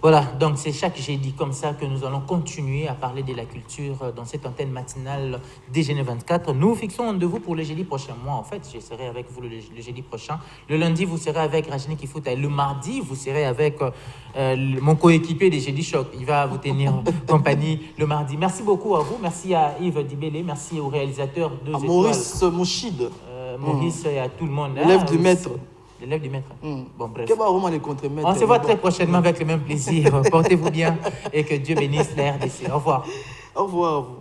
Voilà, donc c'est chaque jeudi comme ça que nous allons continuer à parler de la culture dans cette antenne matinale DGN 24. Nous fixons rendez-vous pour le jeudi prochain. Moi, en fait, je serai avec vous le jeudi prochain. Le lundi, vous serez avec Rajini Kifouta. Et le mardi, vous serez avec mon coéquipier des Jeudi Choc. Il va vous tenir compagnie le mardi. Merci beaucoup à vous. Merci à Yves Dibélé. Merci au réalisateur de Maurice Mouchid. Maurice et à tout le monde. L'élève du maître. L'élève du maître. Bon, bref. On se voit très prochainement avec le même plaisir. Portez-vous bien et que Dieu bénisse la RDC. Au revoir. Au revoir à vous.